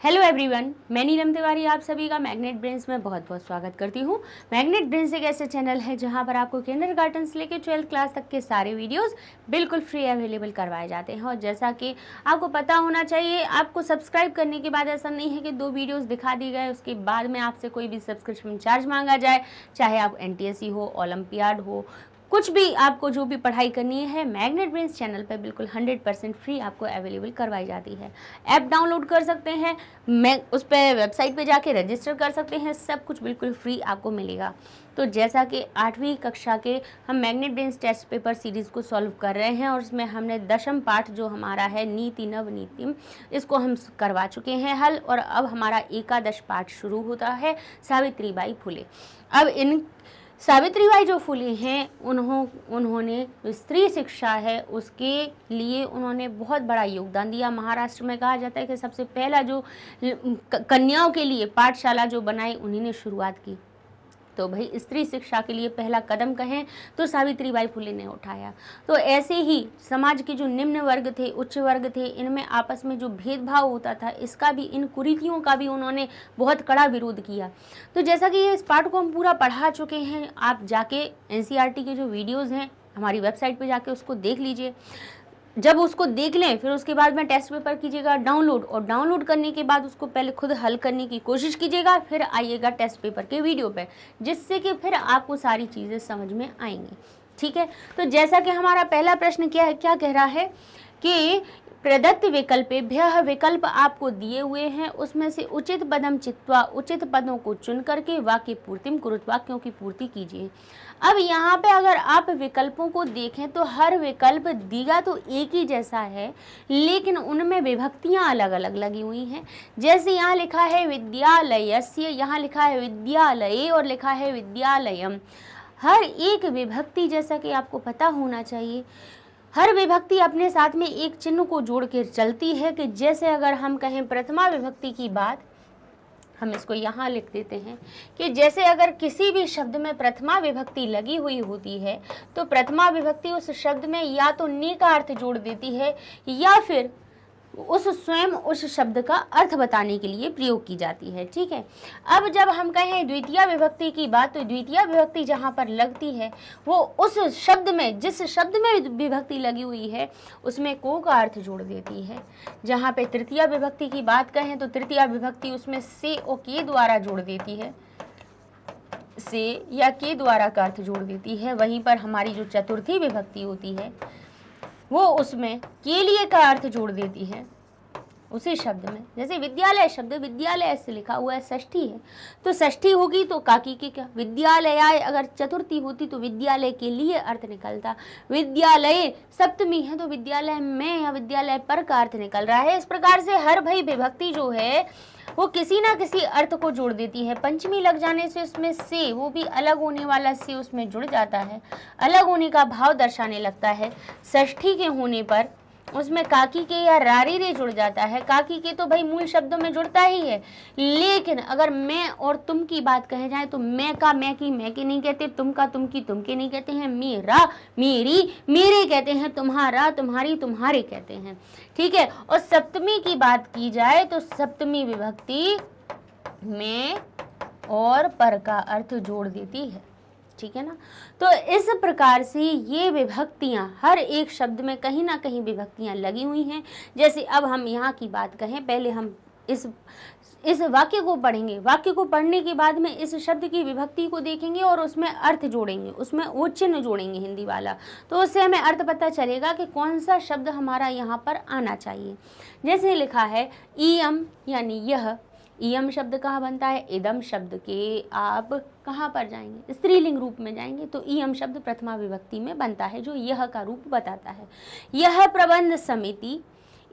Hello everyone, मैं नीलम तिवारी आप सभी का मैग्नेट ब्रेन्स में बहुत बहुत स्वागत करती हूँ। मैग्नेट ब्रेन्स एक ऐसे चैनल है जहाँ पर आपको किंडरगार्टन से लेकर 12th क्लास तक के सारे वीडियोस बिल्कुल फ्री अवेलेबल करवाए जाते हैं। और जैसा कि आपको पता होना चाहिए, आपको सब्सक्राइब करने के बाद ऐसा नहीं है कि 2 वीडियोस दिखा दी गए उसके बाद में आपसे कोई भी सब्सक्रिप्शन चार्ज मांगा जाए। चाहे आप NTSC हो, ओलंपियाड हो, कुछ भी आपको जो भी पढ़ाई करनी है, मैग्नेट ब्रेन्स चैनल पर बिल्कुल 100% फ्री आपको अवेलेबल करवाई जाती है। ऐप डाउनलोड कर सकते हैं, मैं उस पर वेबसाइट पे जाके रजिस्टर कर सकते हैं, सब कुछ बिल्कुल फ्री आपको मिलेगा। तो जैसा कि 8वीं कक्षा के हम magnet brains test paper series को सॉल्व कर रहे हैं और इसमें हमने 10वीं पाठ जो हमारा है नीति नवनीतिम, इसको हम करवा चुके हैं हल। और अब हमारा 11 पाठ शुरू होता है, सावित्रीबाई फुले। अब इन सावित्रीबाई जो फुले हैं उन्होंने स्त्री शिक्षा है उसके लिए उन्होंने बहुत बड़ा योगदान दिया। महाराष्ट्र में कहा जाता है कि सबसे पहला जो कन्याओं के लिए पाठशाला जो बनाई उन्हीं ने शुरुआत की। तो भाई स्त्री शिक्षा के लिए पहला कदम कहें तो सावित्रीबाई फुले ने उठाया। तो ऐसे ही समाज के जो निम्न वर्ग थे, उच्च वर्ग थे, इनमें आपस में जो भेदभाव होता था, इसका भी, इन कुरीतियों का भी उन्होंने बहुत कड़ा विरोध किया। तो जैसा कि इस पाठ को हम पूरा पढ़ा चुके हैं, आप जाके NCERT के जो वीडियोज़ हैं हमारी वेबसाइट पर जाके उसको देख लीजिए। जब उसको देख लें फिर उसके बाद में टेस्ट पेपर कीजिएगा डाउनलोड, और डाउनलोड करने के बाद उसको पहले खुद हल करने की कोशिश कीजिएगा, फिर आइएगा टेस्ट पेपर के वीडियो पे, जिससे कि फिर आपको सारी चीज़ें समझ में आएंगी। ठीक है, तो जैसा कि हमारा पहला प्रश्न क्या कह रहा है कि प्रदत्त विकल्पेभ्यः विकल्प आपको दिए हुए हैं, उसमें से उचित पदम चित्वा, उचित पदों को चुन करके वाक्य पूर्तिम कुरुत, वाक्यों की पूर्ति कीजिए। अब यहाँ पे अगर आप विकल्पों को देखें तो हर विकल्प दिया तो एक ही जैसा है, लेकिन उनमें विभक्तियाँ अलग अलग लगी हुई हैं। जैसे यहाँ लिखा है विद्यालयस्य, यहाँ लिखा है विद्यालये और लिखा है विद्यालयम। हर एक विभक्ति, जैसा कि आपको पता होना चाहिए, हर विभक्ति अपने साथ में एक चिन्ह को जोड़ कर चलती है। कि जैसे अगर हम कहें प्रथमा विभक्ति की बात, हम इसको यहाँ लिख देते हैं कि जैसे अगर किसी भी शब्द में प्रथमा विभक्ति लगी हुई होती है तो प्रथमा विभक्ति उस शब्द में या तो ने का अर्थ जोड़ देती है या फिर उस शब्द का अर्थ बताने के लिए प्रयोग की जाती है। ठीक है, अब जब हम कहें द्वितीय विभक्ति की बात, तो द्वितीय विभक्ति जहाँ पर लगती है वो उस शब्द में, जिस शब्द में विभक्ति लगी हुई है उसमें को का अर्थ जोड़ देती है। जहाँ पे तृतीय विभक्ति की बात कहें तो तृतीय विभक्ति उसमें से और के द्वारा जोड़ देती है, से या के द्वारा का अर्थ जोड़ देती है। वहीं पर हमारी जो चतुर्थी विभक्ति होती है वो उसमें के लिए का अर्थ जोड़ देती है उसी शब्द में। जैसे विद्यालय शब्द विद्यालय से लिखा हुआ है, षष्ठी है तो षष्ठी होगी तो काकी के क्या, विद्यालय अगर चतुर्थी होती तो विद्यालय के लिए अर्थ निकलता। विद्यालय सप्तमी है तो विद्यालय में या विद्यालय पर का अर्थ निकल रहा है। इस प्रकार से हर भाई विभक्ति जो है वो किसी ना किसी अर्थ को जोड़ देती है। पंचमी लग जाने से उसमें से, वो भी अलग होने वाला से उसमें जुड़ जाता है, अलग होने का भाव दर्शाने लगता है। षष्ठी के होने पर उसमें काकी के या रारी रे जुड़ जाता है। काकी के तो भाई मूल शब्दों में जुड़ता ही है, लेकिन अगर मैं और तुम की बात कहे जाए तो मैं का मैं की मैं के नहीं कहते, तुम का तुम की तुम के नहीं कहते हैं, मेरा मेरी मेरे कहते हैं, तुम्हारा तुम्हारी तुम्हारे कहते हैं। ठीक है, और सप्तमी की बात की जाए तो सप्तमी विभक्ति में और पर का अर्थ जोड़ देती है। ठीक है ना, तो इस प्रकार से ये विभक्तियां हर एक शब्द में कहीं ना कहीं विभक्तियां लगी हुई हैं। जैसे अब हम यहाँ की बात कहें, पहले हम इस वाक्य को पढ़ेंगे, वाक्य को पढ़ने के बाद में इस शब्द की विभक्ति को देखेंगे और उसमें अर्थ जोड़ेंगे, उसमें वो चिन्ह जोड़ेंगे हिंदी वाला, तो उससे हमें अर्थ पता चलेगा कि कौन सा शब्द हमारा यहाँ पर आना चाहिए। जैसे लिखा है इयम यानी यह, इयम शब्द कहाँ बनता है, इदम शब्द के आप कहाँ पर जाएंगे, स्त्रीलिंग रूप में जाएंगे तो इयम शब्द प्रथमा विभक्ति में बनता है जो यह का रूप बताता है। यह प्रबंध समिति,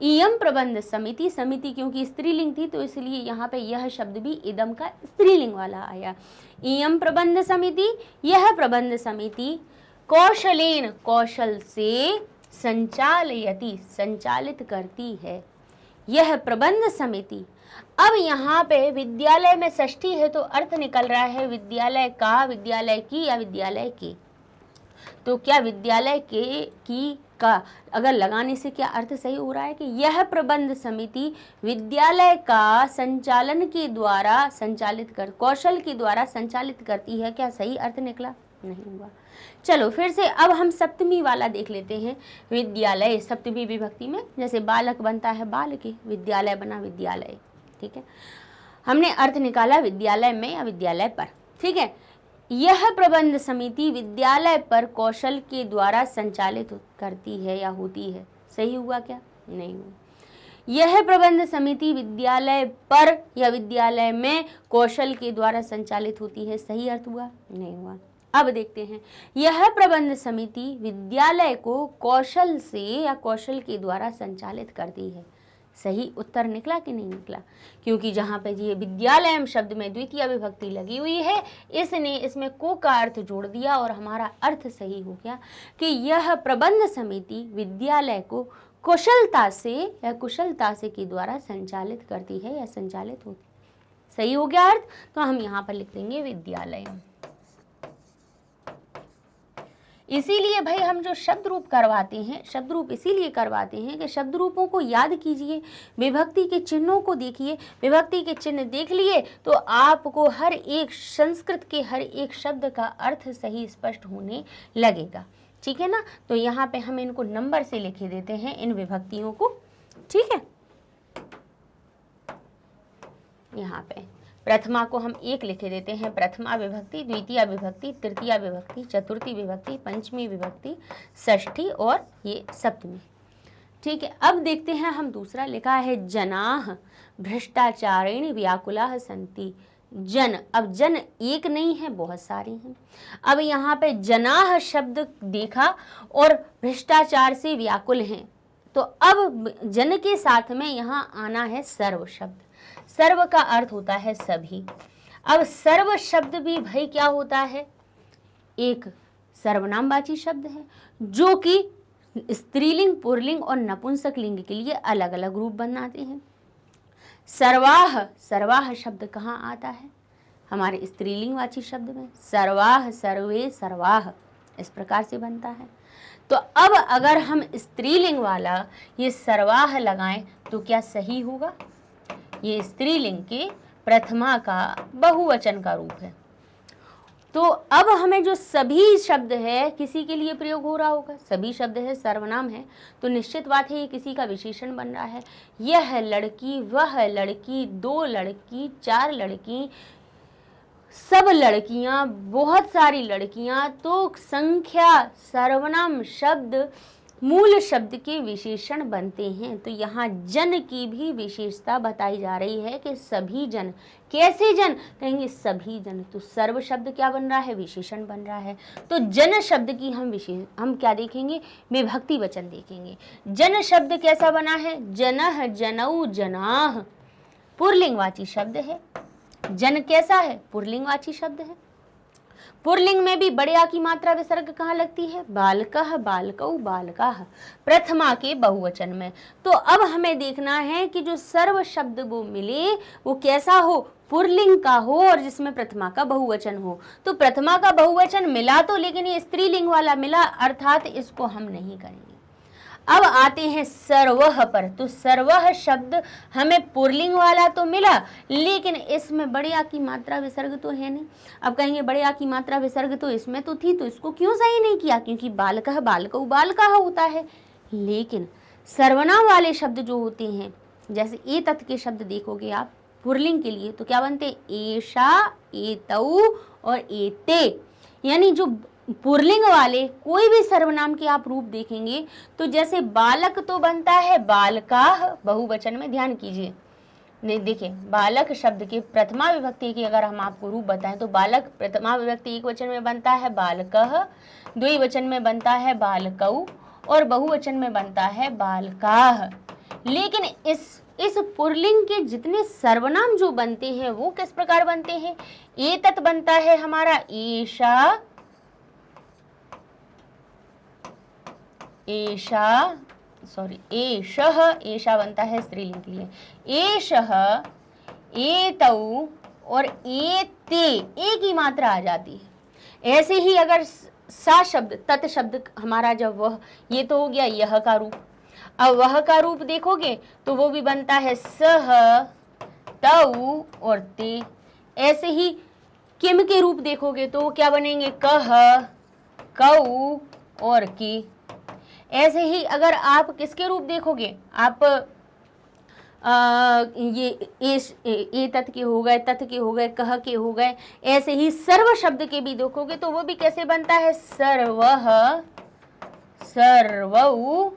इयम प्रबंध समिति, समिति क्योंकि स्त्रीलिंग थी तो इसलिए यहाँ पे यह शब्द भी इदम का स्त्रीलिंग वाला आया। इयम प्रबंध समिति, यह प्रबंध समिति कौशलेन, कौशल से, संचालयति, संचालित करती है, यह प्रबंध समिति। अब यहाँ पे विद्यालय में षष्ठी है तो अर्थ निकल रहा है विद्यालय का, विद्यालय की या विद्यालय के। तो क्या विद्यालय के की का अगर लगाने से क्या अर्थ सही हो रहा है कि यह प्रबंध समिति विद्यालय का संचालन के द्वारा कौशल के द्वारा संचालित करती है। क्या सही अर्थ निकला? नहीं हुआ। चलो फिर से अब हम सप्तमी वाला देख लेते हैं। विद्यालय सप्तमी विभक्ति में, जैसे बालक बनता है बालके, विद्यालय बना विद्यालय। ठीक है, हमने अर्थ निकाला विद्यालय में या विद्यालय पर। ठीक है, यह प्रबंध समिति विद्यालय पर कौशल के द्वारा संचालित करती है या होती है। सही हुआ क्या? नहीं हुआ। यह प्रबंध समिति विद्यालय पर या विद्यालय में कौशल के द्वारा संचालित होती है। सही अर्थ हुआ? नहीं हुआ। अब देखते हैं, यह प्रबंध समिति विद्यालय को कौशल से या कौशल के द्वारा संचालित करती है। सही उत्तर निकला कि नहीं निकला? क्योंकि जहाँ पे ये विद्यालय शब्द में द्वितीय विभक्ति लगी हुई है, इसने इसमें को का अर्थ जोड़ दिया और हमारा अर्थ सही हो गया कि यह प्रबंध समिति विद्यालय को कुशलता से के द्वारा संचालित करती है या संचालित होती है। सही हो गया अर्थ। तो हम यहाँ पर लिख देंगे विद्यालय। इसीलिए भाई हम जो शब्द रूप करवाते हैं, शब्द रूप इसीलिए करवाते हैं कि शब्द रूपों को याद कीजिए, विभक्ति के चिन्हों को देखिए। विभक्ति के चिन्ह देख लिए तो आपको हर एक संस्कृत के हर एक शब्द का अर्थ सही स्पष्ट होने लगेगा। ठीक है ना? तो यहाँ पे हम इनको नंबर से लिखे देते हैं इन विभक्तियों को। ठीक है, यहाँ पे प्रथमा को हम 1 लिखे देते हैं, प्रथमा विभक्ति, द्वितीय विभक्ति, तृतीय विभक्ति, चतुर्थी विभक्ति, पंचमी विभक्ति, षष्ठी और ये सप्तमी। ठीक है, अब देखते हैं हम दूसरा लिखा है जनाः भ्रष्टाचारेण व्याकुलाः सन्ति। जन, अब जन एक नहीं है, बहुत सारी हैं। अब यहाँ पे जनाः शब्द देखा और भ्रष्टाचार से व्याकुल हैं, तो अब जन के साथ में यहाँ आना है सर्व शब्द। सर्व का अर्थ होता है सभी। अब सर्व शब्द भी भाई क्या होता है? एक सर्वनामवाची शब्द है जो कि स्त्रीलिंग, पुल्लिंग और नपुंसक लिंग के लिए अलग अलग रूप बनाते हैं। सर्वाह, सर्वाह शब्द कहाँ आता है? हमारे स्त्रीलिंगवाची शब्द में। सर्वाह, सर्वे, सर्वाह इस प्रकार से बनता है। तो अब अगर हम स्त्रीलिंग वाला ये सर्वाह लगाएं तो क्या सही होगा? ये स्त्रीलिंग के प्रथमा का बहुवचन का रूप है। तो अब हमें जो सभी शब्द है किसी के लिए प्रयोग हो रहा होगा, सभी शब्द है, सर्वनाम है, तो निश्चित बात है ये किसी का विशेषण बन रहा है। यह लड़की, वह लड़की, 2 लड़की, 4 लड़की, सब लड़कियां, बहुत सारी लड़कियां, तो संख्या सर्वनाम शब्द मूल शब्द के विशेषण बनते हैं। तो यहाँ जन की भी विशेषता बताई जा रही है कि सभी जन। कैसे जन? कहेंगे सभी जन। तो सर्व शब्द क्या बन रहा है? विशेषण बन रहा है। तो जन शब्द की हम क्या देखेंगे? विभक्ति वचन देखेंगे। जन शब्द कैसा बना है? जनः, जनऊ, जनाः पुल्लिंगवाची शब्द है। जन कैसा है? पुल्लिंगवाची शब्द है। पुल्लिंग में भी बड़े आ की मात्रा विसर्ग कहाँ लगती है? बालकः, बालकौ, बालकाः प्रथमा के बहुवचन में। तो अब हमें देखना है कि जो सर्व शब्द वो मिले वो कैसा हो? पुल्लिंग का हो और जिसमें प्रथमा का बहुवचन हो। तो प्रथमा का बहुवचन मिला तो, लेकिन ये स्त्रीलिंग वाला मिला, अर्थात इसको हम नहीं करेंगे। अब आते हैं सर्वः पर। तो सर्वः शब्द हमें पुल्लिंग वाला तो मिला, लेकिन इसमें बड़े आ की मात्रा विसर्ग तो है नहीं। अब कहेंगे बड़े आ की मात्रा विसर्ग तो इसमें तो थी, तो इसको क्यों सही नहीं किया? क्योंकि बालकः, बालकौ, बालकाः होता है। लेकिन सर्वनाम वाले शब्द जो होते हैं, जैसे ए तत् के शब्द देखोगे आप पुल्लिंग के लिए, तो क्या बनते हैं? एषा, एतौ और एते। यानी जो पुल्लिंग वाले कोई भी सर्वनाम के आप रूप देखेंगे तो जैसे बालक तो बनता है बालकाः बहुवचन में, ध्यान कीजिए। नहीं देखिए, बालक शब्द के प्रथमा विभक्ति की अगर हम आपको रूप बताएं तो बालक प्रथमा विभक्ति एक वचन में बनता है बालकः, द्विवचन में बनता है बालकौ और बहुवचन में बनता है बालकाः। लेकिन इस पुल्लिंग के जितने सर्वनाम जो बनते हैं वो किस प्रकार बनते हैं? एतत् बनता है हमारा एषा, एषः, एषा बनता है स्त्रीलिंग के लिए। एषः, एतौ और एते, एक ही मात्रा आ जाती है। ऐसे ही अगर सा शब्द, तत् शब्द हमारा जब वह, ये तो हो गया यह का रूप। अब वह का रूप देखोगे तो वो भी बनता है सह, तऊ और ते। ऐसे ही किम के रूप देखोगे तो वो क्या बनेंगे, कह, कऊ और की। ऐसे ही अगर आप किसके रूप देखोगे, आप ये ए तत् के हो गए, तत् के हो गए, कह के हो गए। ऐसे ही सर्व शब्द के भी देखोगे तो वो भी कैसे बनता है, सर्वः, सर्वौ,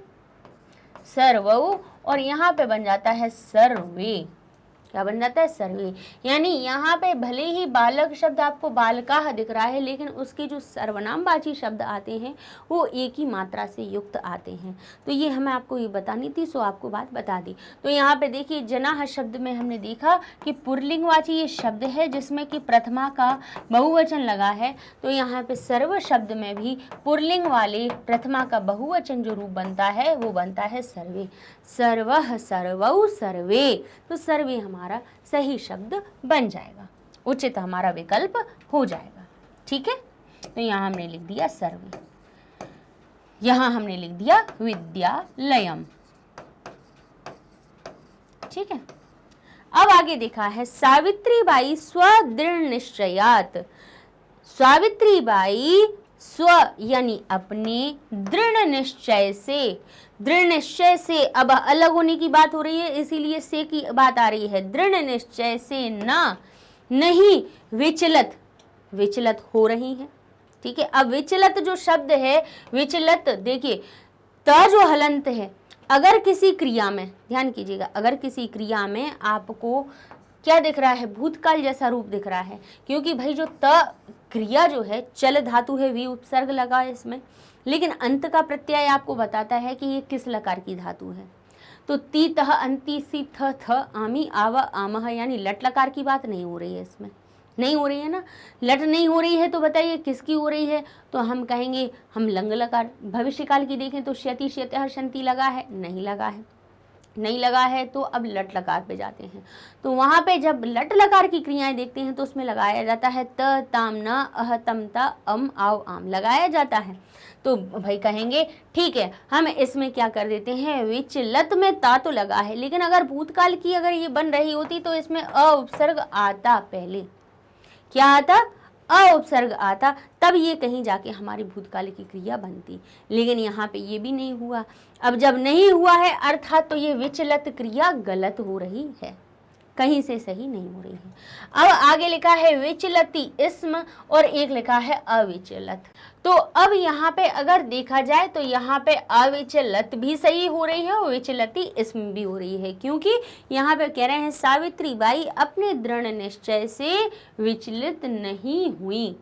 सर्वौ, और यहाँ पे बन जाता है सर्वे। क्या बन जाता है, सर्वे। यानी यहाँ पे भले ही बालक शब्द आपको बालकाः दिख रहा है, लेकिन उसके जो सर्वनामवाची शब्द आते हैं वो एक ही मात्रा से युक्त आते हैं। तो ये हमें आपको ये बतानी थी, सो आपको बात बता दी। तो यहाँ पे देखिए जनाः शब्द में हमने देखा कि पुल्लिंगवाची ये शब्द है जिसमें कि प्रथमा का बहुवचन लगा है। तो यहाँ पे सर्व शब्द में भी पुल्लिंग वाले प्रथमा का बहुवचन जो रूप बनता है वो बनता है सर्वे। सर्वः, सर्वौ, सर्वे। तो सर्वे हमारा सही शब्द बन जाएगा, उचित हमारा विकल्प हो जाएगा। ठीक है, तो यहाँ हमने लिख दिया सर्वे, यहाँ हमने लिख दिया विद्यालयम। ठीक है, अब आगे देखा है सावित्रीबाई स्वदृढ़ निश्चयात। सावित्रीबाई स्व यानी अपने, दृढ़ निश्चय से, दृढ़ निश्चय से, अब अलग होने की बात हो रही है इसीलिए से की बात आ रही है। दृढ़ निश्चय से ना, नहीं विचलित, विचलित हो रही है। ठीक है, अब विचलित जो शब्द है, विचलित देखिए त जो हलंत है, अगर किसी क्रिया में, ध्यान कीजिएगा, अगर किसी क्रिया में आपको क्या दिख रहा है, भूतकाल जैसा रूप दिख रहा है, क्योंकि भाई जो त क्रिया जो है चल धातु है, वी उपसर्ग लगा है इसमें, लेकिन अंत का प्रत्यय आपको बताता है कि ये किस लकार की धातु है। तो ती, तह, अंति, सी, थ, थ, आमी, आवा, आमह, यानी लट लकार की बात नहीं हो रही है, इसमें नहीं हो रही है ना, लट नहीं हो रही है। तो बताइए किसकी हो रही है, तो हम कहेंगे हम लंग लकार। भविष्यकाल की देखें तो श्यति, श्यतः, शंति लगा है, नहीं लगा है, नहीं लगा है, तो अब लट लकार पे जाते हैं। तो वहां पे जब लट लकार की क्रियाएं देखते हैं तो उसमें लगाया जाता है त, ताम, न, अह, तम, ता, अम, आव, आम लगाया जाता है। तो भाई कहेंगे ठीक है, हम इसमें क्या कर देते हैं, विचलत में ता तो लगा है, लेकिन अगर भूतकाल की अगर ये बन रही होती तो इसमें अ उपसर्ग आता, पहले क्या आता, अ उपसर्ग आता, तब ये कहीं जाके हमारी भूतकाल की क्रिया बनती। लेकिन यहाँ पे ये भी नहीं हुआ। अब जब नहीं हुआ है अर्थात तो ये विचलित क्रिया गलत हो रही है, कहीं से सही नहीं हो रही है। अब आगे लिखा है विचलती इसम और एक लिखा है अविचलत। तो अब यहाँ पे अगर देखा जाए तो यहाँ पे अविचलत भी सही हो रही है और विचलती इसम भी हो रही है, क्योंकि यहाँ पे कह रहे हैं सावित्रीबाई अपने दृढ़ निश्चय से विचलित नहीं हुई,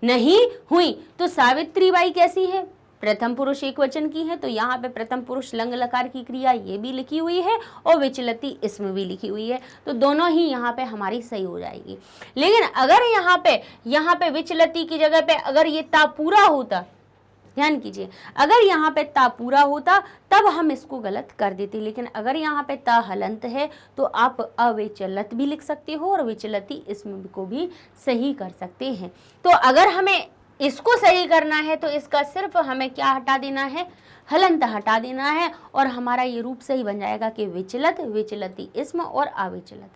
नहीं हुई। तो सावित्रीबाई कैसी है, प्रथम पुरुष एक वचन की है, तो यहाँ पे प्रथम पुरुष लंग लकार की क्रिया ये भी लिखी हुई है और विचलती इसमें भी लिखी हुई है, तो दोनों ही यहाँ पे हमारी सही हो जाएगी। लेकिन अगर यहाँ पे विचलती की जगह पे अगर ये ता पूरा होता, ध्यान कीजिए, अगर यहाँ पे ता पूरा होता तब हम इसको गलत कर देते, लेकिन अगर यहाँ पे ता हलंत है तो आप अविचलत भी लिख सकते हो और विचलती इसमें को भी सही कर सकते हैं। तो अगर हमें इसको सही करना है तो इसका सिर्फ हमें क्या हटा देना है, हलंत हटा देना है, और हमारा ये रूप सही बन जाएगा कि विचलत, विचलती इसम और अविचलत।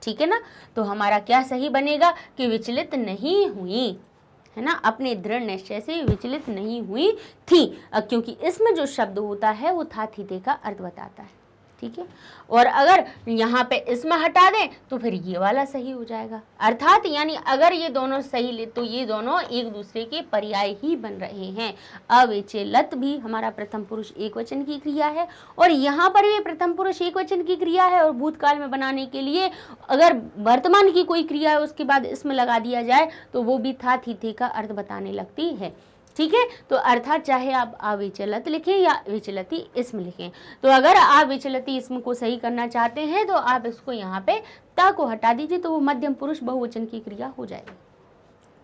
ठीक है ना, तो हमारा क्या सही बनेगा कि विचलित नहीं हुई, है ना, अपने दृढ़ निश्चय से विचलित नहीं हुई थी, क्योंकि इसमें जो शब्द होता है वो था थीते का अर्थ बताता है। ठीक है, और अगर यहाँ पे इसमें हटा दें तो फिर ये वाला सही हो जाएगा, अर्थात यानी अगर ये दोनों सही ले तो ये दोनों एक दूसरे के पर्याय ही बन रहे हैं। अविचलत भी हमारा प्रथम पुरुष एक वचन की क्रिया है और यहाँ पर भी प्रथम पुरुष एक वचन की क्रिया है, और भूतकाल में बनाने के लिए अगर वर्तमान की कोई क्रिया है उसके बाद इसमें लगा दिया जाए तो वो भी था थीथे का अर्थ बताने लगती है। ठीक है, तो अर्थात चाहे आप अविचलत लिखें या विचलती इसम लिखें, तो अगर आप विचलती इसम को सही करना चाहते हैं तो आप इसको यहाँ पे ता को हटा दीजिए तो वो मध्यम पुरुष बहुवचन की क्रिया हो जाएगी।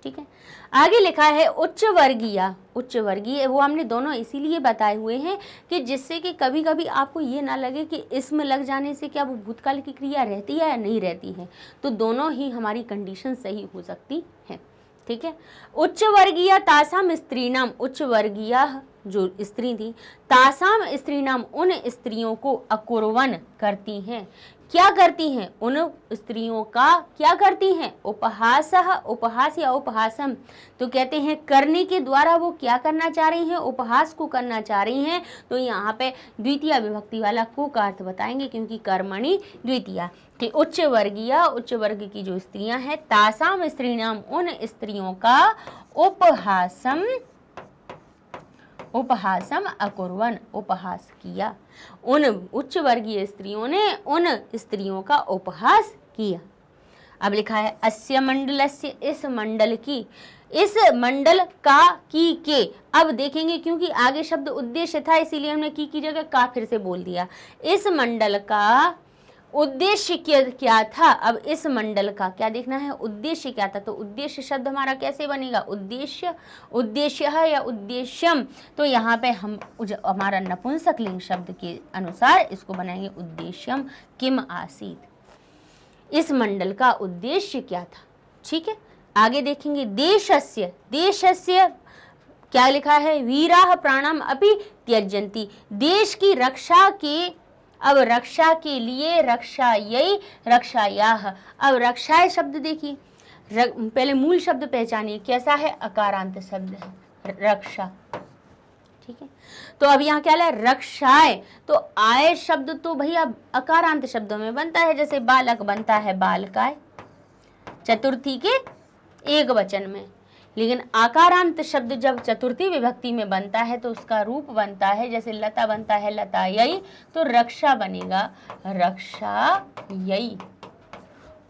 ठीक है, आगे लिखा है उच्च वर्गीय। उच्च वर्गीय वो हमने दोनों इसीलिए बताए हुए हैं कि जिससे कि कभी कभी आपको ये ना लगे कि इसम लग जाने से क्या वो भूतकाल की क्रिया रहती है या नहीं रहती है, तो दोनों ही हमारी कंडीशन सही हो सकती है। ठीक है। उच्च वर्गीय तासाम स्त्रीणाम, उच्च वर्गीय जो स्त्री थी, तासाम स्त्रीणाम उन स्त्रियों को अकुर्वन करती हैं, क्या करती हैं, उन स्त्रियों का क्या करती हैं, उपहासः, उपहास या उपहासम, तो कहते हैं करने के द्वारा वो क्या करना चाह रही हैं, उपहास को करना चाह रही हैं। तो यहाँ पे द्वितीय विभक्ति वाला को का अर्थ बताएंगे, क्योंकि कर्मणि द्वितीया कि उच्च वर्गीय, उच्च वर्ग की जो स्त्रियां हैं, तासाम स्त्रीणाम उन स्त्रियों का उपहासम, उपहासम अकुर्वन उपहास किया, उन उच्च वर्गीय स्त्रियों ने उन स्त्रियों का उपहास किया। अब लिखा है अस्य मंडलस्य, इस मंडल की, इस मंडल का की के, अब देखेंगे क्योंकि आगे शब्द उद्देश्य था इसीलिए हमने की जगह का फिर से बोल दिया। इस मंडल का उद्देश्य क्या था, अब इस मंडल का क्या देखना है, उद्देश्य क्या था, तो उद्देश्य शब्द हमारा कैसे बनेगा, उद्देश्य, उद्देश्य है या उद्देश्यम, तो यहाँ पे हम हमारा नपुंसकलिंग शब्द के अनुसार इसको बनाएंगे उद्देश्यम किम आसीत, इस मंडल का उद्देश्य क्या था। ठीक है, आगे देखेंगे देशस्य, देशस्य क्या लिखा है, वीराः प्राणम अपि त्यजन्ति, देश की रक्षा के, अब रक्षा के लिए, रक्षा यही, रक्षा याह, अब रक्षाएं शब्द देखिए, पहले मूल शब्द पहचानिए कैसा है, अकारांत शब्द है रक्षा। ठीक है, तो अब यहाँ क्या है, रक्षाएं, तो आय शब्द तो भैया अकारांत शब्दों में बनता है, जैसे बालक बनता है बालकाय, चतुर्थी के एक वचन में, लेकिन आकारांत शब्द जब चतुर्थी विभक्ति में बनता है तो उसका रूप बनता है, जैसे लता बनता है लतायई, तो रक्षा बनेगा रक्षायई,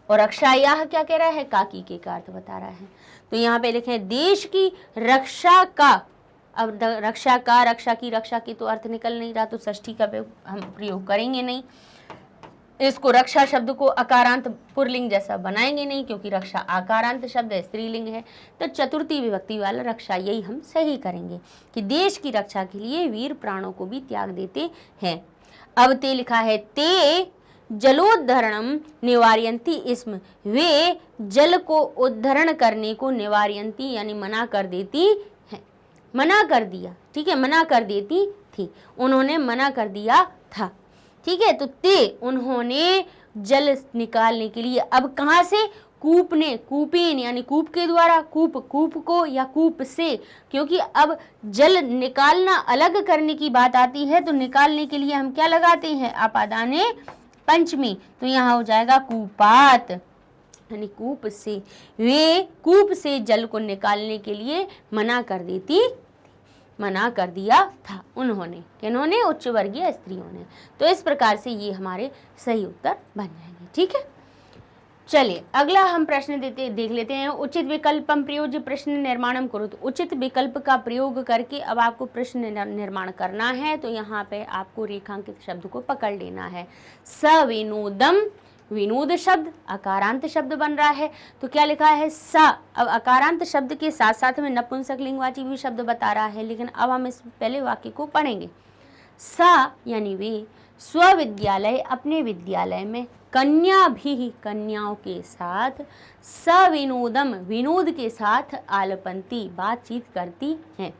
और रक्षायाह क्या कह रहा है, काकी के का अर्थ बता रहा है। तो यहाँ पे लिखें देश की रक्षा का, अब रक्षा का, रक्षा की तो अर्थ निकल नहीं रहा, तो षष्ठी का हम प्रयोग करेंगे नहीं, इसको रक्षा शब्द को अकारांत पुरलिंग जैसा बनाएंगे नहीं, क्योंकि रक्षा आकारांत शब्द है, स्त्रीलिंग है, तो चतुर्थी विभक्ति वाला रक्षा यही हम सही करेंगे कि देश की रक्षा के लिए वीर प्राणों को भी त्याग देते हैं। अब ते लिखा है ते जलोद्धरणम निवार्यंती, इसमें वे जल को उद्धरण करने को निवार्यंती यानी मना कर देती है, मना कर दिया, ठीक है, मना कर देती थी, उन्होंने मना कर दिया था। ठीक है, तो ते उन्होंने जल निकालने के लिए, अब कहाँ से, कूप ने, कूपेन यानी कूप के द्वारा, कूप कूप को या कूप से, क्योंकि अब जल निकालना अलग करने की बात आती है, तो निकालने के लिए हम क्या लगाते हैं, आपादाने पंचमी, तो यहाँ हो जाएगा कूपात यानी कूप से, वे कूप से जल को निकालने के लिए मना कर देती, मना कर दिया था उन्होंने, किन्होंने, उच्च वर्गीय स्त्रियों ने। तो इस प्रकार से ये हमारे सही उत्तर बन जाएंगे। ठीक है, चलिए अगला हम प्रश्न देख लेते हैं। उचित विकल्पम प्रयोज्य प्रश्न निर्माणम करो, तो उचित विकल्प का प्रयोग करके अब आपको प्रश्न निर्माण करना है। तो यहाँ पे आपको रेखांकित शब्द को पकड़ लेना है। सविनोदम, विनोद शब्द अकारांत शब्द बन रहा है, तो क्या लिखा है सा, अब अकारांत शब्द के साथ साथ में नपुंसक लिंगवाची भी शब्द बता रहा है, लेकिन अब हम इस पहले वाक्य को पढ़ेंगे। सा यानी वे स्वविद्यालय, अपने विद्यालय में, कन्या भी, कन्याओं के साथ, सविनोदम, विनोद के साथ, आलपंती, बातचीत करती हैं,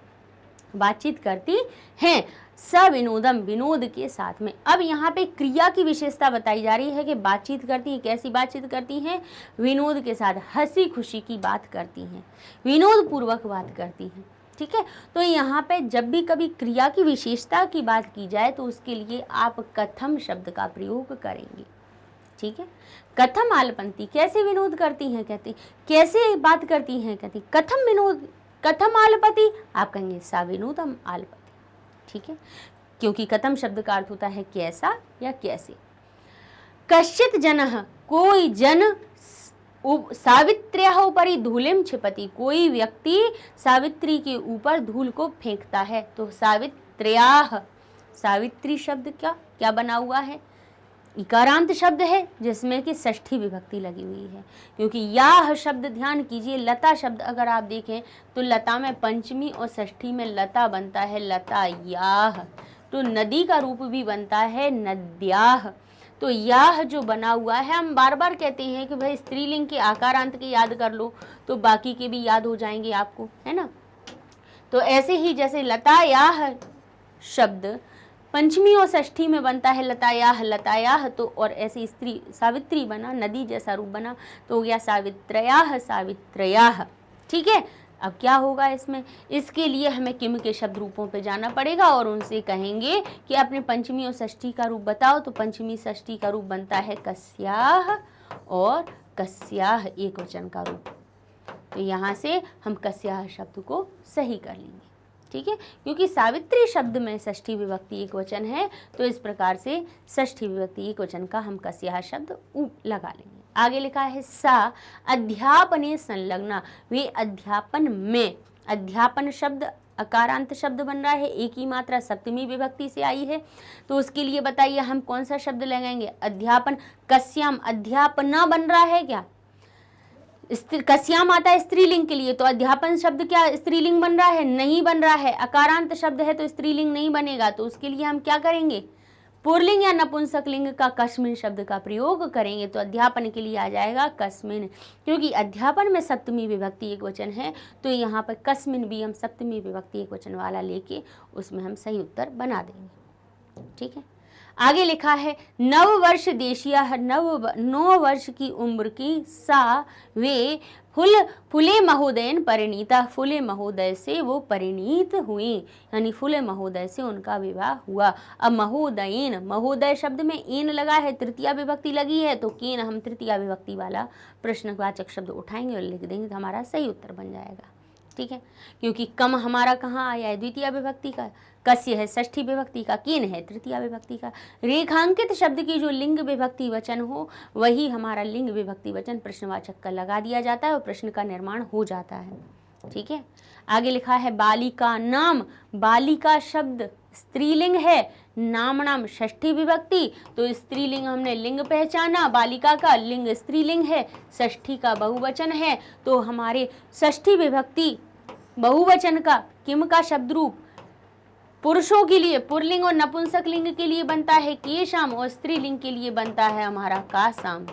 बातचीत करती हैं, सविनोदम, विनोद के साथ में। अब यहाँ पे क्रिया की विशेषता बताई जा रही है कि बातचीत करती हैं, कैसी बातचीत करती हैं, विनोद के साथ, हंसी खुशी की बात करती हैं, विनोद पूर्वक बात करती हैं। ठीक है, तो यहाँ पे जब भी कभी क्रिया की विशेषता की बात की जाए तो उसके लिए आप कथम शब्द का प्रयोग करेंगे। ठीक है, कथम आलपंती, कैसे विनोद करती हैं, कहती कैसे बात करती हैं, कहती कथम विनोद, कथम आलपति, आप कहेंगे सा विनोदम आलपति। ठीक है, क्योंकि कथम शब्द का अर्थ होता है कैसा या कैसे। कश्चित जनः, कोई जन, सावित्र्याः उपरि धूलिम क्षिपति, कोई व्यक्ति सावित्री के ऊपर धूल को फेंकता है। तो सावित्र्याः, सावित्री शब्द क्या क्या बना हुआ है, इकारांत शब्द है जिसमें कि षष्ठी विभक्ति लगी हुई है, क्योंकि याह शब्द ध्यान कीजिए, लता शब्द अगर आप देखें तो लता में पंचमी और षष्ठी में लता बनता है लता याह, तो नदी का रूप भी बनता है नद्याह, तो यह जो बना हुआ है, हम बार बार कहते हैं कि भाई स्त्रीलिंग के आकारांत के याद कर लो तो बाकी के भी याद हो जाएंगे आपको, है ना। तो ऐसे ही जैसे लतायाह शब्द पंचमी और षष्ठी में बनता है लतायाह, तो और ऐसी स्त्री सावित्री बना, नदी जैसा रूप बना, तो हो गया सावित्रयाह। ठीक है, अब क्या होगा इसमें, इसके लिए हमें किम के शब्द रूपों पे जाना पड़ेगा और उनसे कहेंगे कि अपने पंचमी और षष्ठी का रूप बताओ। तो पंचमी षष्ठी का रूप बनता है कस्याह और कस्याह एक वचन का रूप। तो यहाँ से हम कस्याह शब्द को सही कर लेंगे। ठीक है, क्योंकि सावित्री शब्द में षष्ठी विभक्ति एक वचन है, तो इस प्रकार से षष्ठी विभक्ति एक वचन का हम कस्याह शब्द लगा लेंगे। आगे लिखा है सा अध्यापने संलग्ना, वे अध्यापन में, अध्यापन शब्द अकारांत शब्द बन रहा है, एक ही मात्रा सप्तमी विभक्ति से आई है, तो उसके लिए बताइए हम कौन सा शब्द लगाएंगे। अध्यापन, कस्याम, अध्यापना बन रहा है क्या, कस्याम आता है स्त्रीलिंग के लिए, तो अध्यापन शब्द क्या स्त्रीलिंग बन रहा है, नहीं बन रहा है, अकारांत शब्द है तो स्त्रीलिंग नहीं बनेगा। तो उसके लिए हम क्या करेंगे, पुरलिंग या नपुंसक लिंग का कस्मिन शब्द का प्रयोग करेंगे। तो अध्यापन के लिए आ जाएगा कस्मिन, क्योंकि अध्यापन में सप्तमी विभक्ति एक वचन है, तो यहाँ पर कस्मिन भी हम सप्तमी विभक्ति एक वचन वाला लेके उसमें हम सही उत्तर बना देंगे। ठीक है, आगे लिखा है नव वर्ष देशिया, 9 वर्ष की उम्र की सा वे फुले महोदयन परिणीता, फुले महोदय से वो परिणीत हुई, यानी फुले महोदय से उनका विवाह हुआ। अब महोदयन, महोदय शब्द में एन लगा है, तृतीया विभक्ति लगी है, तो केन हम तृतीया विभक्ति वाला प्रश्नवाचक शब्द उठाएंगे और लिख देंगे तो हमारा सही उत्तर बन जाएगा। ठीक है, क्योंकि कम हमारा कहाँ आया है, द्वितीय विभक्ति का, कस्य है षष्ठी विभक्ति का, केन है तृतीया विभक्ति का। रेखांकित शब्द की जो लिंग विभक्ति वचन हो वही हमारा लिंग विभक्ति वचन प्रश्नवाचक का लगा दिया जाता है और प्रश्न का निर्माण हो जाता है। ठीक है, आगे लिखा है बालिका नाम, बालिका शब्द स्त्रीलिंग है, नाम नाम षष्ठी विभक्ति, तो स्त्रीलिंग हमने लिंग पहचाना, बालिका का लिंग स्त्रीलिंग है, षष्ठी का बहुवचन है, तो हमारे षष्ठी विभक्ति बहुवचन का किम का शब्द रूप पुरुषों के लिए पुरलिंग और नपुंसक लिंग के लिए बनता है केशाम और स्त्रीलिंग के लिए बनता है हमारा कासाम।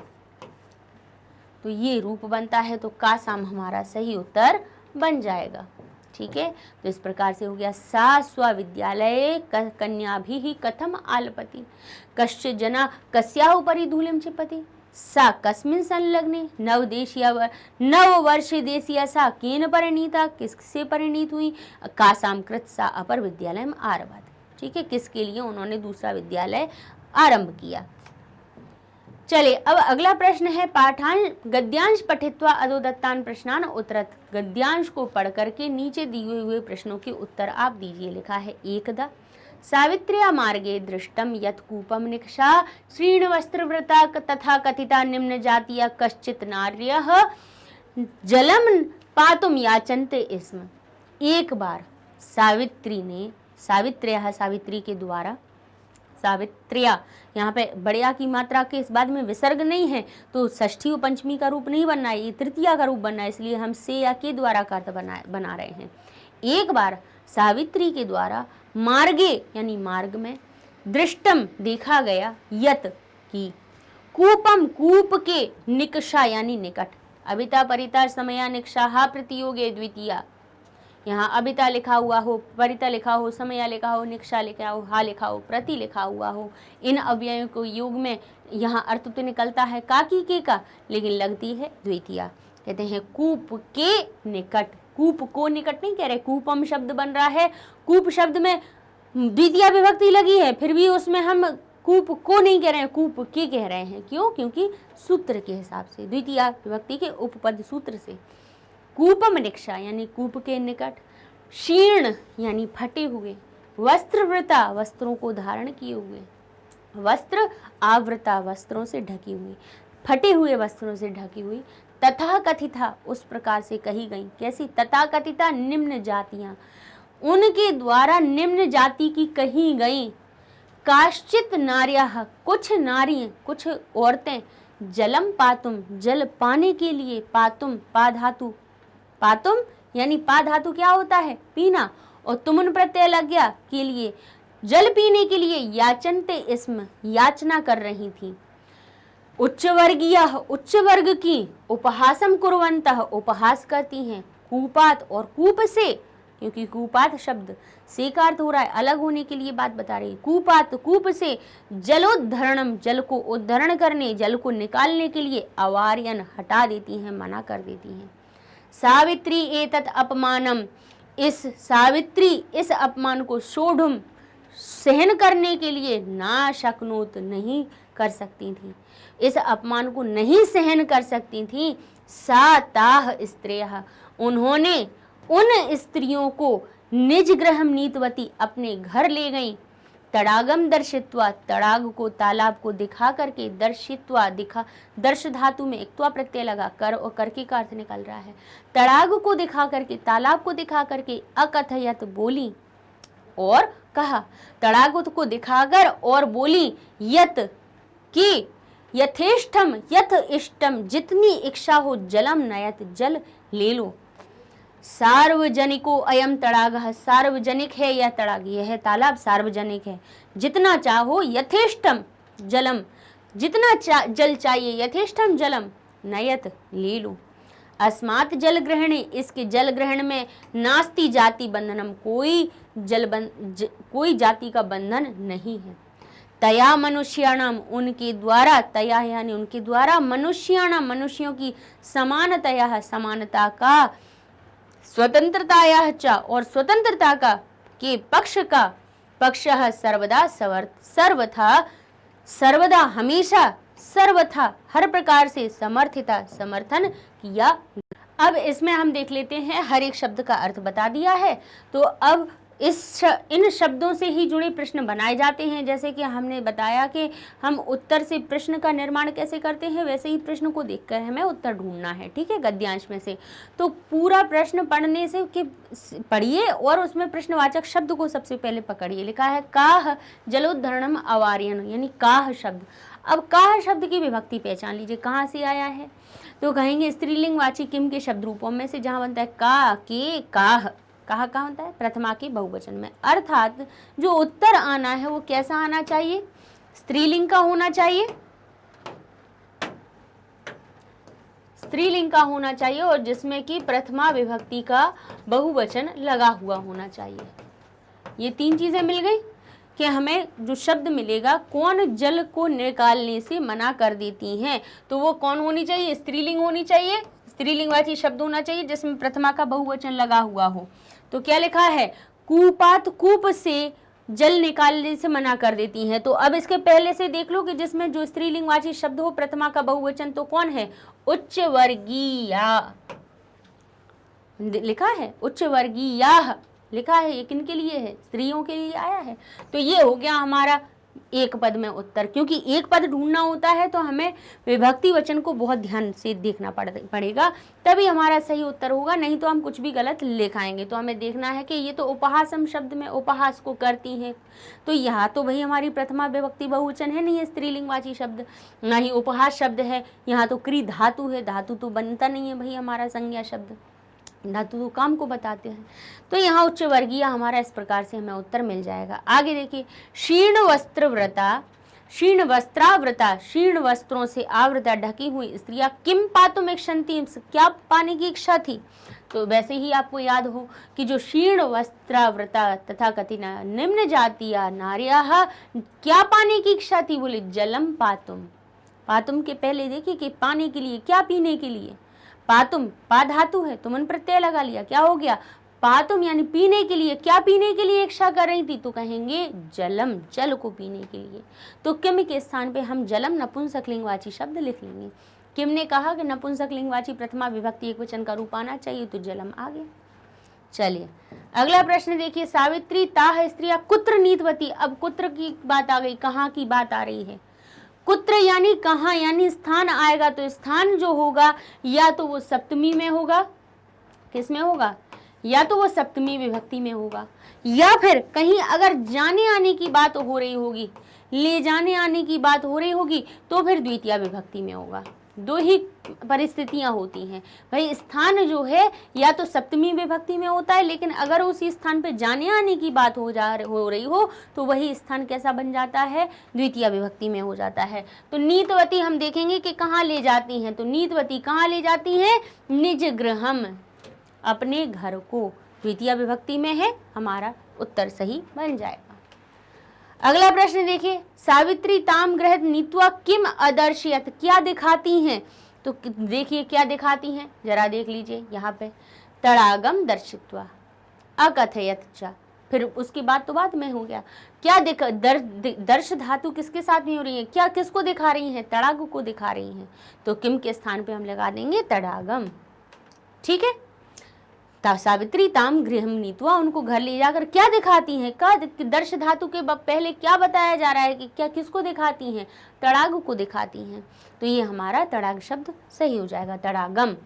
तो ये रूप बनता है, तो कासाम हमारा सही उत्तर बन जाएगा। ठीक है, तो इस प्रकार से हो गया सा स्वविद्यालय कन्या भी कथम आलपति, कश्चित जना कस्या उपरि धूलिम क्षिपति, सा कस्मिन संलग्ने नव वर्ष देशिया सा केन परिणीता, किससे परिणीत हुई, कासाम कृत सा अपर विद्यालय में आरभत। ठीक है, किसके लिए उन्होंने दूसरा विद्यालय आरंभ किया। चले, अब अगला प्रश्न है पाठांश गद्यांश पठित्वा अधोदत्तान प्रश्नान उत्तरत, गद्यांश को पढ़ करके नीचे दिए हुए प्रश्नों के उत्तर आप दीजिए। लिखा है एकदा सावित्र्या मार्गे दृष्टम यत् कूपम निक्षा श्रीणवस्त्रव्रता तथा कथिता निम्न जातीय कश्चित नार्यः जलम पातुम याचन्ते इसम। एक बार सावित्री ने, सावित्र्या सावित्री के द्वारा, सावित्र्या यहाँ पे बड़िया की मात्रा के इस बाद में विसर्ग नहीं है, तो षष्ठी और पंचमी का रूप नहीं बनना है, ये तृतीया का रूप बनना है, इसलिए हम से या के द्वारा का अर्थ बना रहे हैं। एक बार सावित्री के द्वारा मार्गे यानी मार्ग में, दृष्टम देखा गया, यत की, कूपम कूप के, निकषा यानी निकट, अबिता परिता समया निकषा प्रतियोगे द्वितीया, यहाँ अबिता लिखा हुआ हो, परिता लिखा हो, समया लिखा हो, निकषा लिखा हो, हा लिखा हो, प्रति लिखा हुआ हो, इन अव्ययों को योग में यहाँ अर्थ तो निकलता है काकी के का, लेकिन लगती है द्वितीया। कहते हैं कूप के निकट, कूप को निकट नहीं कह रहे, कूपम शब्द बन रहा है, कूप शब्द में द्वितीया विभक्ति लगी है, फिर भी उसमें हम कूप को नहीं कह रहे हैं, कूप के कह रहे हैं। क्यों? क्योंकि सूत्र के हिसाब से, द्वितीया विभक्ति के उपपद सूत्र से। कूपम निक्षा यानी कूप के निकट, शीर्ण यानी फटे हुए, वस्त्रवृता वस्त्रों को धारण किए हुए, वस्त्र आवृता वस्त्रों से ढकी हुई, फटे हुए वस्त्रों से ढकी हुई, तथा कथिता उस प्रकार से कही गई। कैसी? तथा कथिता निम्न जातियां, उनके द्वारा निम्न जाति की कही गई। काश्चित नार्याः कुछ नारी, कुछ औरतें, जलम पातुम जल पाने के लिए, पातुम पा धातु, पातुम यानी पा धातु क्या होता है? पीना, और तुमुन प्रत्यय लग गया के लिए, जल पीने के लिए याचनते इसम याचना कर रही थी। उच्च वर्गीय उच्च वर्ग की उपहासम कुर्वन्तः उपहास करती हैं। कूपात और कूप से, क्योंकि कूपात शब्द से का अर्थ हो रहा है अलग होने के लिए बात बता रही है। कूपात कूप से जलोद्धरणम जल को उद्धरण करने जल को निकालने के लिए अवार्यन हटा देती हैं, मना कर देती हैं। सावित्री एतत् अपमानम इस सावित्री इस अपमान को सोढ़ुम सहन करने के लिए ना शक्नोत नहीं कर सकती थी, इस अपमान को नहीं सहन कर सकती थी। सा ताह स्त्रियः उन्होंने उन स्त्रियों को निज गृह नीतवती अपने घर ले गई। तड़ागम दर्शित्वा तड़ाग को तालाब को दिखा करके, दर्शित्वा दिखा, दर्श धातु में एक त्वा प्रत्यय लगा, कर और करके का अर्थ निकल रहा है। तड़ाग को दिखा करके तालाब को दिखा करके अकथयत बोली और कहा, तड़ाग को दिखाकर और बोली यत कि यथेष्टम यथ इष्टम जितनी इच्छा हो जलम नयत जल ले लो। सार्वजनिको अयम तड़ाग सार्वजनिक है यह तड़ाग, यह तालाब सार्वजनिक है। जितना चाहो यथेष्टम जलम जितना जल चाहिए यथेष्टम जलम नयत ले लो। अस्मात् जल ग्रहणे इसके जल ग्रहण में नास्ति जाति बंधनम कोई जाति का बंधन नहीं है। तया मनुष्याणाम उनके द्वारा, तया यानी उनके द्वारा, मनुष्याणाम मनुष्यों की समानतया समानता का, स्वतंत्रताया च और स्वतंत्रता का के पक्ष का पक्षः सर्वदा सर्वथा सर्वदा हमेशा सर्वथा हर प्रकार से समर्थिता समर्थन किया। अब इसमें हम देख लेते हैं, हर एक शब्द का अर्थ बता दिया है, तो अब इन शब्दों से ही जुड़े प्रश्न बनाए जाते हैं। जैसे कि हमने बताया कि हम उत्तर से प्रश्न का निर्माण कैसे करते हैं, वैसे ही प्रश्न को देखकर हमें उत्तर ढूंढना है, ठीक है, गद्यांश में से। तो पूरा प्रश्न पढ़ने से कि पढ़िए और उसमें प्रश्नवाचक शब्द को सबसे पहले पकड़िए। लिखा है काह जलोद्धरणम अवार्यन, यानी काह शब्द। अब काह शब्द की विभक्ति पहचान लीजिए, कहाँ से आया है, तो कहेंगे स्त्रीलिंगवाची किम के शब्द रूपों में से, जहाँ बनता है का के काह। कहा कहाँ होता है, प्रथमा के बहुवचन में। अर्थात जो उत्तर आना है वो कैसा आना चाहिए, स्त्रीलिंग का होना चाहिए, स्त्रीलिंग का होना चाहिए और जिसमें कि प्रथमा विभक्ति का बहुवचन लगा हुआ होना चाहिए। ये तीन चीजें मिल गई कि हमें जो शब्द मिलेगा कौन जल को निकालने से मना कर देती हैं, तो वो कौन होनी चाहिए, स्त्रीलिंग होनी चाहिए, स्त्रीलिंगवाची शब्द होना चाहिए जिसमें प्रथमा का बहुवचन लगा हुआ हो। तो क्या लिखा है, कूपात कूप से जल निकालने से मना कर देती हैं। तो अब इसके पहले से देख लो कि जिसमें जो स्त्रीलिंगवाची शब्द हो प्रथमा का बहुवचन, तो कौन है, उच्च वर्गीय लिखा है, उच्च वर्गीय लिखा है, ये किन के लिए है, स्त्रियों के लिए आया है। तो ये हो गया हमारा एक पद में उत्तर। क्योंकि एक पद ढूंढना होता है तो हमें विभक्ति वचन को बहुत ध्यान से देखना पड़ेगा, तभी हमारा सही उत्तर होगा, नहीं तो हम कुछ भी गलत लिखाएंगे। तो हमें देखना है कि ये तो उपहासम शब्द में उपहास को करती हैं, तो यहाँ तो भाई हमारी प्रथमा विभक्ति बहुवचन है, नहीं है स्त्रीलिंगवाची शब्द, ना ही उपहास शब्द है। यहाँ तो क्री धातु है, धातु तो बनता नहीं है भाई हमारा संज्ञा शब्द, धातु तो काम को बताते हैं। तो यहाँ उच्च वर्गीय हमारा इस प्रकार से हमें उत्तर मिल जाएगा। आगे देखिए, शीर्ण वस्त्रव्रता, शीर्ण वस्त्राव्रता, शीर्ण वस्त्रों से आवृता ढकी हुई स्त्रियां किम पातुम इच्छन्ति, क्या पाने की इच्छा थी। तो वैसे ही आपको याद हो कि जो शीर्ण वस्त्राव्रता तथा कथिना निम्न जातीय नार्याः क्या पाने की इच्छा थी, बोले जलम पातुम। पातुम के पहले देखिए कि पाने के लिए, क्या पीने के लिए, पातुम पा धातु है, तुमन प्रत्यय लगा लिया, क्या हो गया, पातुम यानी पीने के लिए। क्या पीने के लिए इच्छा कर रही थी, तो कहेंगे जलम, जल को पीने के लिए। तो किम के स्थान पे हम जलम नपुंसकलिंगवाची शब्द लिख लेंगे। किम ने कहा कि नपुंसकलिंगवाची प्रथमा विभक्ति एकवचन का रूप आना चाहिए, तो जलम आ गया। चलिए अगला प्रश्न देखिए, सावित्री ताह स्त्रिया कुत्र नीतवती। अब कुत्र की बात आ गई, कहाँ की बात आ रही है, कुत्र यानी कहाँ, यानी स्थान आएगा। तो स्थान जो होगा या तो वो सप्तमी में होगा, किस में होगा, या तो वो सप्तमी विभक्ति में होगा, या फिर कहीं अगर जाने आने की बात हो रही होगी, ले जाने आने की बात हो रही होगी, तो फिर द्वितीय विभक्ति में होगा। दो ही परिस्थितियां होती हैं भाई। स्थान जो है या तो सप्तमी विभक्ति में होता है, लेकिन अगर उसी स्थान पे जाने आने की बात हो रही हो तो वही स्थान कैसा बन जाता है, द्वितीय विभक्ति में हो जाता है। तो नीतवती हम देखेंगे कि कहाँ ले जाती हैं, तो नीतवती कहाँ ले जाती हैं, निज गृहम, अपने घर को, द्वितीय विभक्ति में है, हमारा उत्तर सही बन जाएगा। अगला प्रश्न देखिए, सावित्री ताम गृहत नीत्वा किम अदर्शयत, क्या दिखाती हैं, तो देखिए क्या दिखाती हैं, जरा देख लीजिए यहाँ पे, तड़ागम दर्शित्वा अकथयत च, फिर उसकी बात तो बाद में हो गया, क्या दर्श धातु किसके साथ में हो रही है, क्या किसको दिखा रही है, तड़ागु को दिखा रही हैं, तो किम के स्थान पे हम लगा देंगे तड़ागम। ठीक है, सावित्री ताम गृहम नीत्वा, उनको घर ले जाकर क्या दिखाती हैं, का दर्श धातु के पहले क्या बताया जा रहा है कि क्या किसको दिखाती हैं, तड़ाग को दिखाती हैं, तो ये हमारा तड़ाग शब्द सही हो जाएगा, तड़ागम।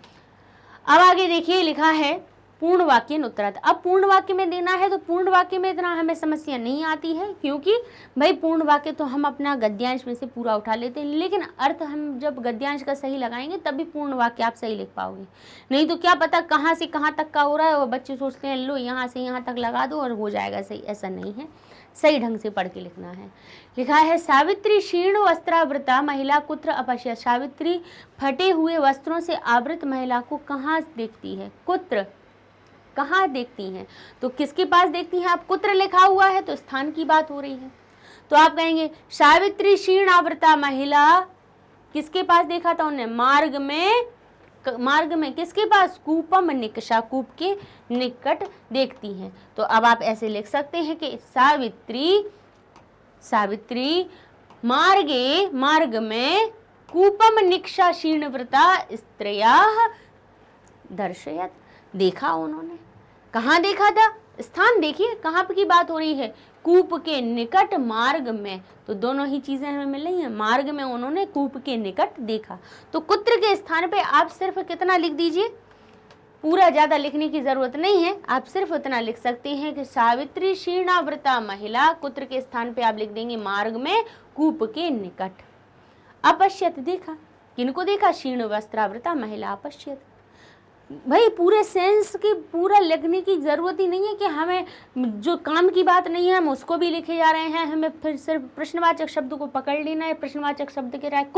अब आगे देखिए लिखा है पूर्ण वाक्य उत्तरत। अब पूर्ण वाक्य में देना है तो पूर्ण वाक्य में इतना हमें समस्या नहीं आती है, क्योंकि भाई पूर्ण वाक्य तो हम अपना गद्यांश में से पूरा उठा लेते हैं, लेकिन अर्थ हम जब गद्यांश का सही लगाएंगे तभी पूर्ण वाक्य आप सही लिख पाओगे, नहीं तो क्या पता कहाँ से कहाँ तक का हो रहा है और बच्चे सोचते हैं लो यहाँ से यहाँ तक लगा दो और हो जाएगा सही, ऐसा नहीं है, सही ढंग से पढ़ के लिखना है। लिखा है सावित्री शीर्ण वस्त्रावृता महिला कुत्र अपश्यत, सावित्री फटे हुए वस्त्रों से आवृत महिला को कहाँ देखती है, कुत्र, कहाँ देखती हैं, तो किसके पास देखती हैं, आप कुत्र लिखा हुआ है तो स्थान की बात हो रही है, तो आप कहेंगे सावित्री शीर्णावृता महिला किसके पास देखा था उन्हें, मार्ग में किसके पास, कूपम निकषा, कूप के निकट देखती हैं। तो अब आप ऐसे लिख सकते हैं कि सावित्री मार्ग में कूपम निकषा शीर्णव्रता स्त्रियाः दर्शयत, देखा उन्होंने, कहाँ देखा था, स्थान देखिए कहाँ की बात हो रही है, कूप के निकट मार्ग में, तो दोनों ही चीजें हमें मिल रही हैं, मार्ग में उन्होंने कूप के निकट देखा, तो कुत्र के स्थान पे आप सिर्फ कितना लिख दीजिए, पूरा ज्यादा लिखने की जरूरत नहीं है, आप सिर्फ इतना लिख सकते हैं कि सावित्री शीर्णावृता महिला, कुत्र के स्थान पे आप लिख देंगे मार्ग में कूप के निकट, अपश्यत देखा, किनको देखा, शीर्ण वस्त्रावृता महिला अपश्यत। भाई पूरे सेंस की पूरा लिखने की जरूरत ही नहीं है कि हमें जो काम की बात नहीं है हम उसको भी लिखे जा रहे हैं, हमें फिर सिर्फ प्रश्नवाचक शब्द को पकड़ लेना है। प्रश्नवाचक शब्द के रहा है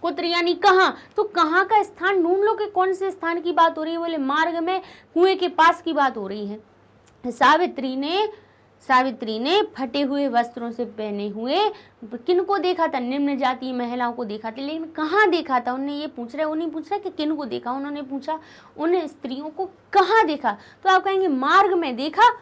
कुत्र यानी कहाँ, तो कहाँ का स्थान ढूंढ लो कि कौन से स्थान की बात हो रही है, बोले मार्ग में कुएं के पास की बात हो रही है। सावित्री ने फटे हुए वस्त्रों से पहने हुए किनको देखा था, निम्न जाति महिलाओं को देखा था, लेकिन कहाँ देखा था, उन्हें ये पूछ रहे, उन्हें पूछ रहा कि किन को देखा, उन्होंने पूछा उन स्त्रियों को कहाँ देखा, तो आप कहेंगे मार्ग में देखा,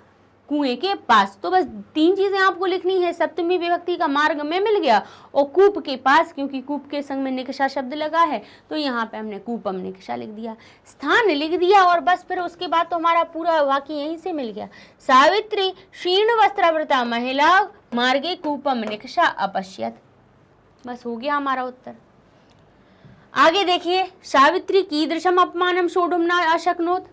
कुएं के पास। तो बस तीन चीजें आपको लिखनी है, सप्तमी विभक्ति का मार्ग में मिल गया और कूप के पास, क्योंकि कूप के संग में निकषा शब्द लगा है तो यहाँ पे हमने कूपम निकषा लिख दिया, स्थान लिख दिया और बस फिर उसके बाद तो हमारा पूरा वाक्य यहीं से मिल गया। सावित्री शीर्ण वस्त्रावृता महिला मार्गे कूपम निकषा अपश्यत, बस हो गया हमारा उत्तर। आगे देखिए, सावित्री कीदृशम अपमानम सोढुम न अशक्नोत,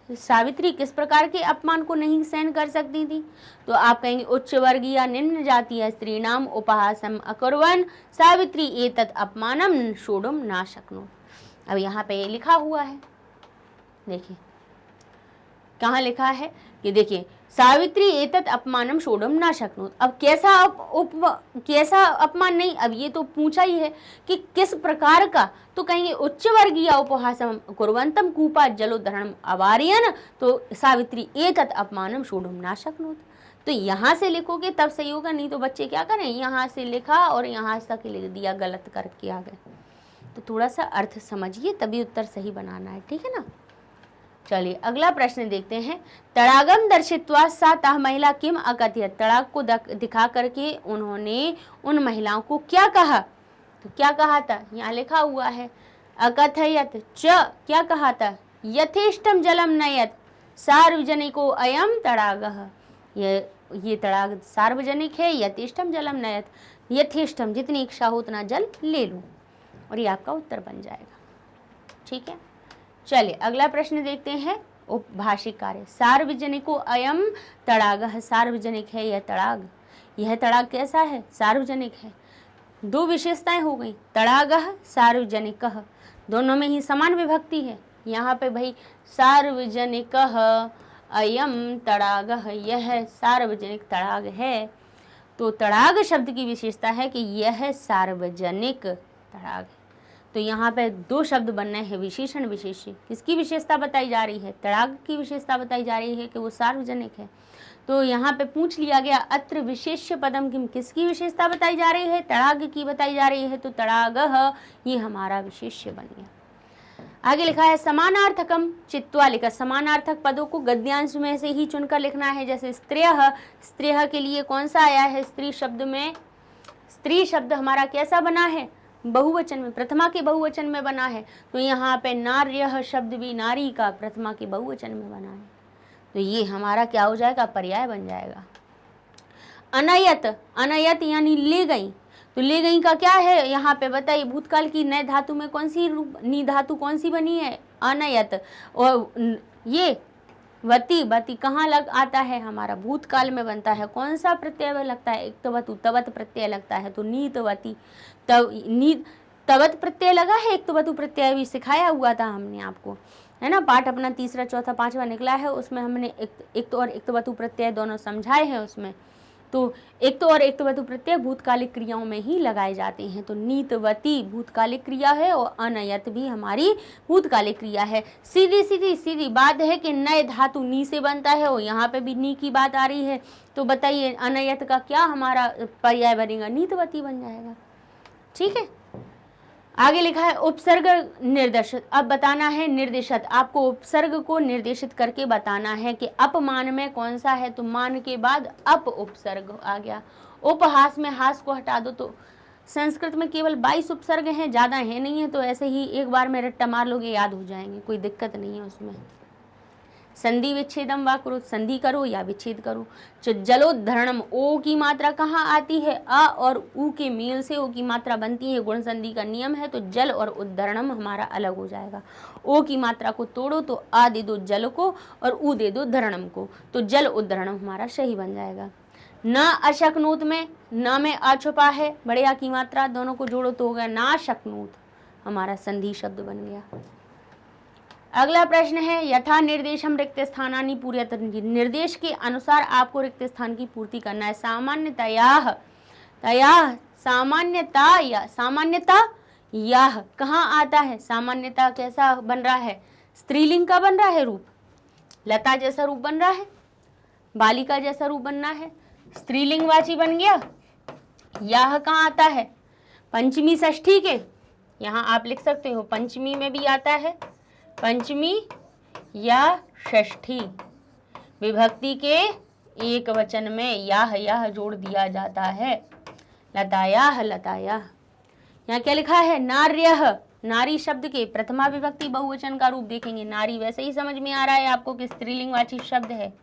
सावित्री किस प्रकार के अपमान को नहीं सहन कर सकती थी, तो आप कहेंगे उच्च वर्गीय निम्न जातीय स्त्री नाम उपहासम अकुर्वन् सावित्री एतत् अपमानम सोढुम न शक्नोत। अब यहाँ पे लिखा हुआ है, देखिए कहाँ लिखा है कि देखिए सावित्री एतत् अपमानम सोढुम न शक्नोत। अब कैसा अपमान नहीं, अब ये तो पूछा ही है कि किस प्रकार का, तो कहेंगे उच्च वर्गीय उपहासम कुर्वन्तम कूपा जलोद्धरणम अवारयन्, तो सावित्री एतत् अपमानम सोढुम न शक्नोत। तो यहाँ से लिखोगे तब सही होगा, नहीं तो बच्चे क्या करें, यहाँ से लिखा और यहाँ तक लिख दिया, गलत करके आ गए। तो थोड़ा सा अर्थ समझिए तभी उत्तर सही बनाना है, ठीक है ना। चलिए अगला प्रश्न देखते हैं। तड़ागम दर्शित्वा सा ताः महिला किम अकथयत, तड़ाग को दिखा करके उन्होंने उन महिलाओं को क्या कहा, तो क्या कहा था, यहाँ लिखा हुआ है अकथयत च, क्या कहा था, यथेष्टम जलम नयत सार्वजनिको अयम तड़ागः, ये तड़ाग सार्वजनिक है, यथेष्टम जलम नयत, यथेष्टम जितनी इच्छा हो उतना जल ले लो, और ये आपका उत्तर बन जाएगा, ठीक है। चलिए अगला प्रश्न देखते हैं, उपभाषिक कार्य। सार्वजनिको अयम तड़ागः, सार्वजनिक है यह तड़ाग, यह तड़ाग कैसा है, सार्वजनिक है। दो विशेषताएं हो गई, तड़ागः सार्वजनिकः, दोनों में ही समान विभक्ति है। यहाँ पे भाई सार्वजनिकः अयम तड़ागः, यह सार्वजनिक तड़ाग है। तो तड़ाग शब्द की विशेषता है कि यह सार्वजनिक तड़ाग है। तो यहाँ पे दो शब्द बनने हैं, विशेषण विशेष्य। किसकी विशेषता बताई जा रही है? तड़ाग की विशेषता बताई जा रही है कि वो सार्वजनिक है। तो यहाँ पे पूछ लिया गया अत्र विशेष्य पदम किम, किसकी विशेषता बताई जा रही है? तड़ाग की बताई जा रही है। तो तड़ागः ये हमारा विशेष्य बन गया। आगे लिखा है समानार्थकम चित्वा लिखा। समानार्थक पदों को गद्यांश में से ही चुनकर लिखना है। जैसे स्त्रियः, स्त्रियः के लिए कौन सा आया है? स्त्री शब्द में, स्त्री शब्द हमारा कैसा बना है? बहुवचन में, प्रथमा के बहुवचन में बना है। तो यहाँ पे नार्यः शब्द भी नारी का प्रथमा के बहुवचन में बना है। तो ये हमारा क्या हो जाएगा? पर्याय बन जाएगा। अनयत, अनयत यानी ले गई। तो ले गई का क्या है यहाँ पे बताइए? भूतकाल की नए धातु में कौन सी नी धातु कौन सी बनी है? अनयत। और ये वती, वती कहाँ लग आता है? हमारा भूतकाल में बनता है। कौन सा प्रत्यय लगता है? इक्तवतु, तवत प्रत्यय लगता है। तो नीतवती, तवत प्रत्यय लगा है। इक्तवतु प्रत्यय भी सिखाया हुआ था हमने आपको, है ना। पाठ अपना तीसरा, चौथा, पांचवा निकला है, उसमें हमने इक्त और इक्तवतु प्रत्यय दोनों समझाए हैं उसमें। तो एक तो और इक्तवतु प्रत्यय भूतकालिक क्रियाओं में ही लगाए जाते हैं। तो नीतवती भूतकालिक क्रिया है और अनयत भी हमारी भूतकालिक क्रिया है। सीधी सीधी सीधी बात है कि नए धातु नी से बनता है और यहाँ पे भी नी की बात आ रही है। तो बताइए अनयत का क्या हमारा पर्याय बनेगा? नीतवती बन जाएगा। ठीक है। आगे लिखा है उपसर्ग निर्देशित। अब बताना है निर्देशित, आपको उपसर्ग को निर्देशित करके बताना है कि अपमान में कौन सा है। तो मान के बाद अप उपसर्ग आ गया। उपहास में हास को हटा दो। तो संस्कृत में केवल 22 उपसर्ग हैं, ज़्यादा है नहीं है। तो ऐसे ही एक बार में रट्टा मार लोगे, याद हो जाएंगे, कोई दिक्कत नहीं है उसमें। संधि विच्छेदम वा करो, संधि करो या विच्छेद करो। जलोद्धरणम, ओ की मात्रा कहाँ आती है? अ और उ के मेल से ओ की मात्रा बनती है, गुण संधि का नियम है। तो जल और उद्धरणम हमारा अलग हो जाएगा। ओ की मात्रा को तोड़ो तो आ दे दो जल को और उ दे दो धरणम को। तो जल उद्धरणम हमारा सही बन जाएगा। न अशक्नोत में, न में आ छुपा है, बड़े आ की मात्रा, दोनों को जोड़ो तो हो गया ना शक्नोत, हमारा संधि शब्द बन गया। अगला प्रश्न है यथा निर्देशम रिक्त स्थानानि पूर्यत, निर्देश के अनुसार आपको रिक्त स्थान की पूर्ति करना है। सामान्यतया, सामान्यता या सामान्यता यह कहाँ आता है? सामान्यता कैसा बन रहा है? स्त्रीलिंग का बन रहा है रूप, लता जैसा रूप बन रहा है, बालिका जैसा रूप बनना है, स्त्रीलिंगवाची बन गया। यह कहाँ आता है? पंचमी षष्ठी के, यहाँ आप लिख सकते हो पंचमी में भी आता है, पंचमी या षष्ठी विभक्ति के एक वचन में यह जोड़ दिया जाता है। लतायाह, लतायाह। यहाँ क्या लिखा है? नार्यः, नारी शब्द के प्रथमा विभक्ति बहुवचन का रूप देखेंगे। नारी वैसे ही समझ में आ रहा है आपको कि स्त्रीलिंगवाची शब्द है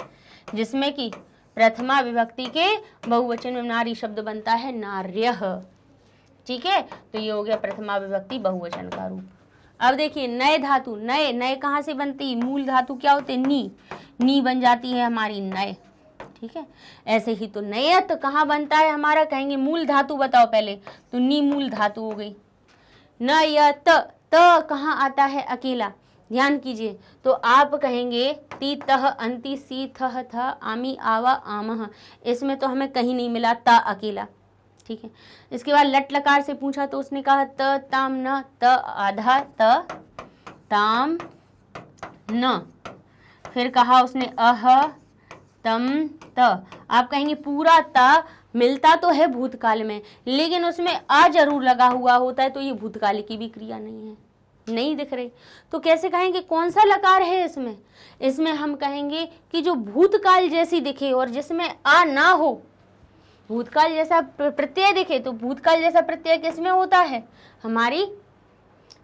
जिसमें कि प्रथमा विभक्ति के बहुवचन में नारी शब्द बनता है नार्यः। ठीक है, तो ये हो गया प्रथमा विभक्ति बहुवचन का रूप। अब देखिए नए धातु, नए नए कहाँ से बनती? मूल धातु क्या होते? नी, नी बन जाती है हमारी नए। ठीक है, ऐसे ही तो नयत कहाँ बनता है हमारा? कहेंगे मूल धातु बताओ पहले, तो नी मूल धातु हो गई। नयत, त कहाँ आता है अकेला? ध्यान कीजिए, तो आप कहेंगे ती तह अंति सी थह थ आमी आवा आमह, इसमें तो हमें कहीं नहीं मिला ता अकेला। ठीक है, इसके बाद लट लकार से पूछा तो उसने कहा त ताम न, त आधा त ताम न, फिर कहा उसने अह तम त। आप कहेंगे पूरा त मिलता तो है भूतकाल में, लेकिन उसमें आ जरूर लगा हुआ होता है, तो ये भूतकाल की भी क्रिया नहीं है, नहीं दिख रही। तो कैसे कहेंगे कौन सा लकार है इसमें? इसमें हम कहेंगे कि जो भूतकाल जैसी दिखे और जिसमें आ ना हो, भूतकाल जैसा प्रत्यय दिखे। तो भूतकाल जैसा प्रत्यय किसमें होता है? हमारी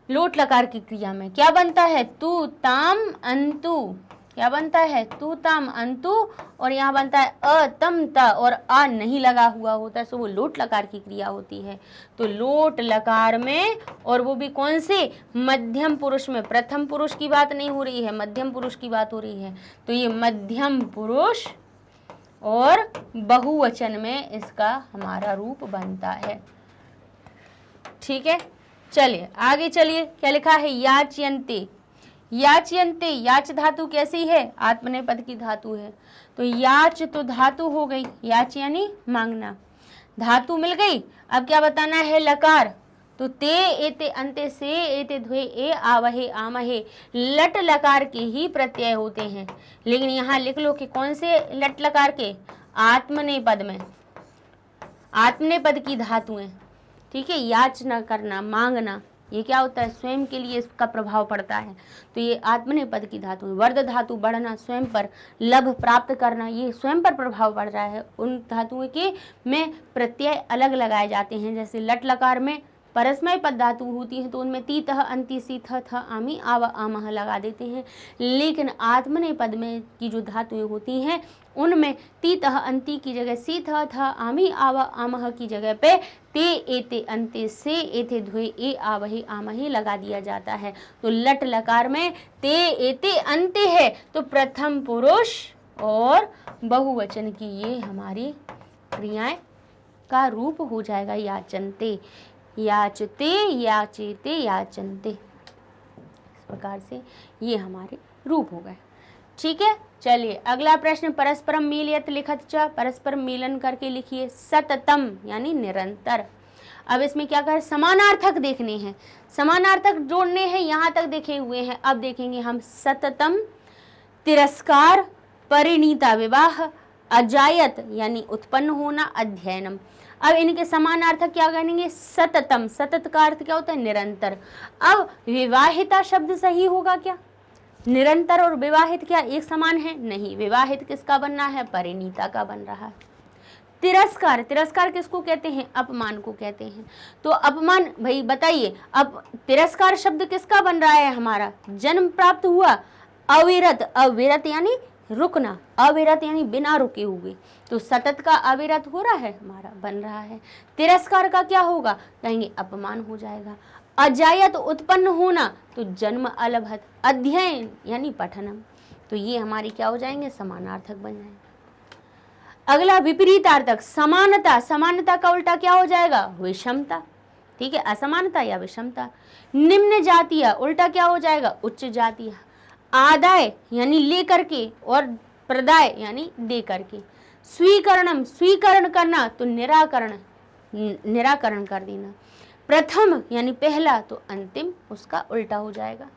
लोट लकार की क्रिया में। क्या बनता है? तू ताम अंतु, क्या बनता है? तू ताम अंतु, और यहाँ बनता है अतम त, और आ नहीं लगा हुआ होता है, सो वो लोट लकार की क्रिया होती है। तो लोट लकार में, और वो भी कौन से? मध्यम पुरुष में। प्रथम पुरुष की बात नहीं हो रही है, मध्यम पुरुष की बात हो रही है। तो ये मध्यम पुरुष और बहुवचन में इसका हमारा रूप बनता है। ठीक है, चलिए आगे चलिए, क्या लिखा है, याचयन्ते। याचयन्ते, याच धातु कैसी है, आत्मनेपद की धातु है। तो याच तो धातु हो गई, याच यानी मांगना, धातु मिल गई। अब क्या बताना है, लकार। तो ते एते अंते से एते ध्वे ए आवहे आमहे, लट लकार के ही प्रत्यय होते हैं। लेकिन यहाँ लिख लो कि कौन से लट लकार के, आत्मनेपद में, आत्मनेपद की धातुएं। ठीक है, याचना करना, मांगना, ये क्या होता है, स्वयं के लिए इसका प्रभाव पड़ता है। तो ये आत्मनेपद की धातु है। वर्ध धातु बढ़ना, स्वयं पर, लभ प्राप्त करना, ये स्वयं पर प्रभाव पड़ रहा है। उन धातुओं के में प्रत्यय अलग लगाए जाते हैं। जैसे लट लकार में परस्मय पद धातु होती है तो उनमें तीतः अंति सीथ थ आमी आव आमह लगा देते हैं। लेकिन आत्मनेपद में की जो धातुएं होती हैं उनमें तीतः अंति की जगह सीथ थ आमी आव आमह की जगह पे ते एते अंते से एते ध्वे ए आवहे आमहे लगा दिया जाता है। तो लट लकार में ते एते अंते है तो प्रथम पुरुष और बहुवचन की ये हमारी क्रियाएं का रूप हो जाएगा, याचन्ते, याचते, याचेते, याचन्ते। इस प्रकार से ये हमारे रूप हो गए। ठीक है, चलिए अगला प्रश्न, परस्परम मीलयत लिखत च, परस्पर मिलन करके लिखिए, सततम यानी निरंतर। अब इसमें क्या कर, समानार्थक देखने हैं, समानार्थक जोड़ने हैं, यहाँ तक देखे हुए हैं। अब देखेंगे हम सततम, तिरस्कार, परिणीता विवाह, अजायत यानी उत्पन्न होना, अध्ययनम। अब इनके समानार्थक क्या करेंगे, सततम, सतत का अर्थ क्या होता है, निरंतर। अब विवाहिता शब्द सही होगा क्या, निरंतर और विवाहित क्या एक समान है, नहीं, विवाहित किसका बनना है, परिणीता का बन रहा है। तिरस्कार, तिरस्कार किसको कहते हैं, अपमान को कहते हैं। तो अपमान, भाई बताइए, अब तिरस्कार शब्द किसका बन रहा है, हमारा जन्म प्राप्त हुआ, अविरत, अविरत यानी रुकना, अविरत यानी बिना रुके हुए। तो सतत का अविरत हो रहा है, हमारा बन रहा है। तिरस्कार का क्या होगा, कहेंगे अपमान हो जाएगा। अजायत उत्पन्न होना, तो जन्म अलभत, अध्ययन यानी पठनम। तो ये हमारी क्या हो जाएंगे, समानार्थक बन जाएंगे। अगला विपरीतार्थक, समानता, समानता का उल्टा क्या हो जाएगा, विषमता। ठीक है, असमानता या विषमता। निम्न जातीय, उल्टा क्या हो जाएगा, उच्च जातीय। आदाय यानी लेकर के, और प्रदाय यानी दे करके। स्वीकरणम, स्वीकरण करना, तो निराकरण, निराकरण कर देना। प्रथम यानी पहला, तो अंतिम उसका उल्टा हो जाएगा।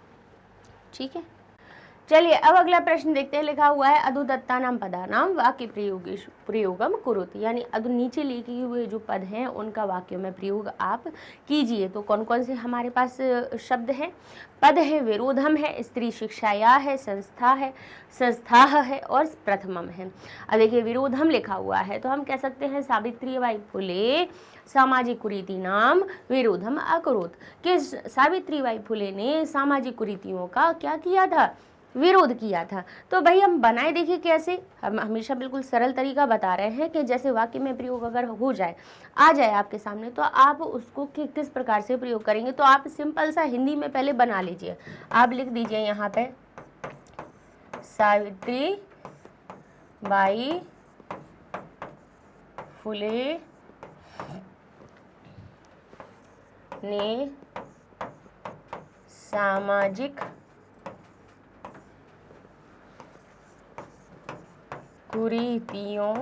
ठीक है, चलिए अब अगला प्रश्न देखते हैं। लिखा हुआ है, अधुदत्तानां पदानां वाक्य प्रयोगम कुरुत, यानी अधु नीचे लिखे हुए जो पद हैं उनका वाक्यों में प्रयोग आप कीजिए। तो कौन कौन से हमारे पास शब्द हैं, पद है, विरोधम है, स्त्री शिक्षाया है, संस्था है, संस्थाह है और प्रथमम है। अब देखिए विरोधम लिखा हुआ है तो हम कह सकते हैं सावित्रीबाई फुले सामाजिक कुरीति नाम विरोधम अकरोत, कि सावित्रीबाई फुले ने सामाजिक कुरीतियों का क्या किया था, विरोध किया था। तो भाई हम बनाए देखिए कैसे, हम हमेशा बिल्कुल सरल तरीका बता रहे हैं कि जैसे वाक्य में प्रयोग अगर हो जाए, आ जाए आपके सामने, तो आप उसको किस प्रकार से प्रयोग करेंगे। तो आप सिंपल सा हिंदी में पहले बना लीजिए। आप लिख दीजिए यहाँ पे, सावित्री बाई फुले ने सामाजिक कुरीतियों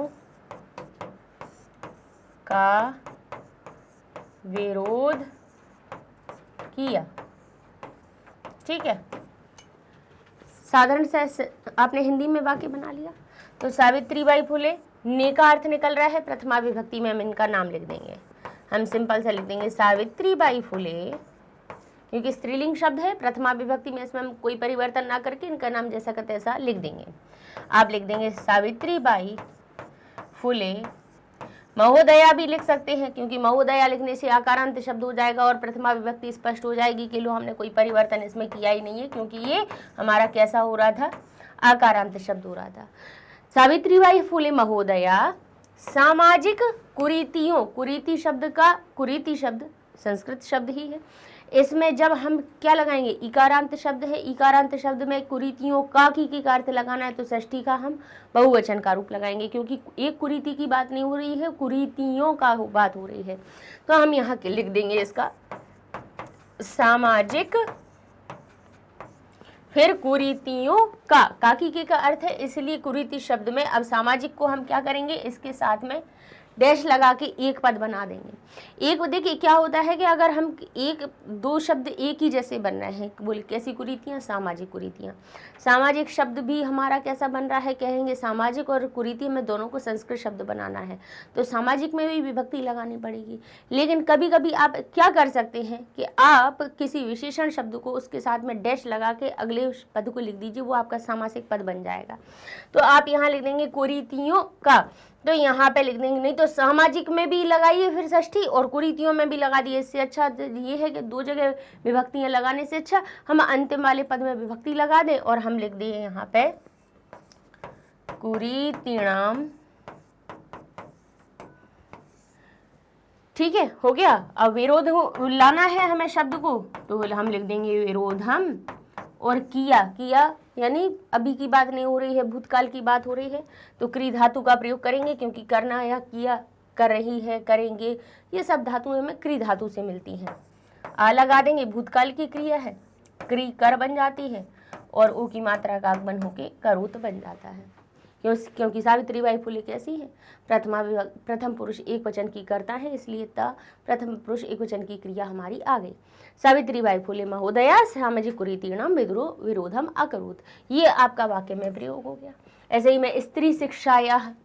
का विरोध किया। ठीक है, साधारण से आपने हिंदी में वाक्य बना लिया। तो सावित्रीबाई फुले, ने का अर्थ निकल रहा है प्रथमा विभक्ति में, हम इनका नाम लिख देंगे, हम सिंपल से लिख देंगे सावित्रीबाई फुले, क्योंकि स्त्रीलिंग शब्द है, प्रथमा विभक्ति में इसमें हम कोई परिवर्तन ना करके इनका नाम जैसा का तैसा लिख देंगे। आप लिख देंगे सावित्रीबाई फुले, महोदया भी लिख सकते हैं क्योंकि महोदया लिखने से आकारांत शब्द हो जाएगा और प्रथमा विभक्ति स्पष्ट हो जाएगी कि लो हमने कोई परिवर्तन इसमें किया ही नहीं है, क्योंकि ये हमारा कैसा हो रहा था, आकारांत शब्द हो रहा था। सावित्रीबाई फुले महोदया सामाजिक कुरीतियों, कुरीति शब्द का, कुरीति शब्द संस्कृत शब्द ही है, इसमें जब हम क्या लगाएंगे, इकारांत शब्द है, इकारांत शब्द में कुरीतियों का की का अर्थ लगाना है तो षष्ठी का हम बहुवचन का रूप लगाएंगे, क्योंकि एक कुरीति की बात नहीं हो रही है, कुरीतियों का बात हो रही है। तो हम यहाँ के लिख देंगे इसका सामाजिक, फिर कुरीतियों का की के का अर्थ है, इसलिए कुरीति शब्द में अब सामाजिक को हम क्या करेंगे, इसके साथ में डैश लगा के एक पद बना देंगे। एक देखिए क्या होता है कि अगर हम एक दो शब्द एक ही जैसे बन रहे हैं, बोले कैसी कुरीतियाँ, सामाजिक कुरीतियाँ। सामाजिक शब्द भी हमारा कैसा बन रहा है, कहेंगे सामाजिक और कुरीति में दोनों को संस्कृत शब्द बनाना है, तो सामाजिक में भी विभक्ति लगानी पड़ेगी। लेकिन कभी कभी आप क्या कर सकते हैं कि आप किसी विशेषण शब्द को उसके साथ में डैश लगा के अगले पद को लिख दीजिए, वो आपका सामासिक पद बन जाएगा। तो आप यहाँ लिख देंगे कुरीतियों का, तो यहाँ पे लिख देंगे, नहीं तो सामाजिक में भी लगाइए फिर षष्ठी और कुरीतियों में भी लगा दिए। इससे अच्छा ये है कि दो जगह विभक्तियां लगाने से अच्छा हम अंतिम वाले पद में विभक्ति लगा दें और हम लिख दिए यहाँ पे कुरीतिणाम। ठीक है, हो गया। अब विरोध लाना है हमें शब्द को, तो हम लिख देंगे विरोधम। और किया यानी अभी की बात नहीं हो रही है, भूतकाल की बात हो रही है, तो क्री धातु का प्रयोग करेंगे, क्योंकि करना या किया, कर रही है, करेंगे, ये सब धातुएं हमें क्री धातु से मिलती हैं। आ लगा देंगे, भूतकाल की क्रिया है, क्री कर बन जाती है और ओ की मात्रा का आगमन होके करोत बन जाता है। क्योंकि सावित्री बाई फुले कैसी है, प्रथम पुरुष एक वचन की करता है, इसलिए प्रथम पुरुष एक वचन की क्रिया हमारी आ गई। सावित्री बाई फुले महोदया सामाजिक कुरीतिणाम विरोधम अकरोत, ये आपका वाक्य में प्रयोग हो गया। ऐसे ही मैं स्त्री शिक्षाया,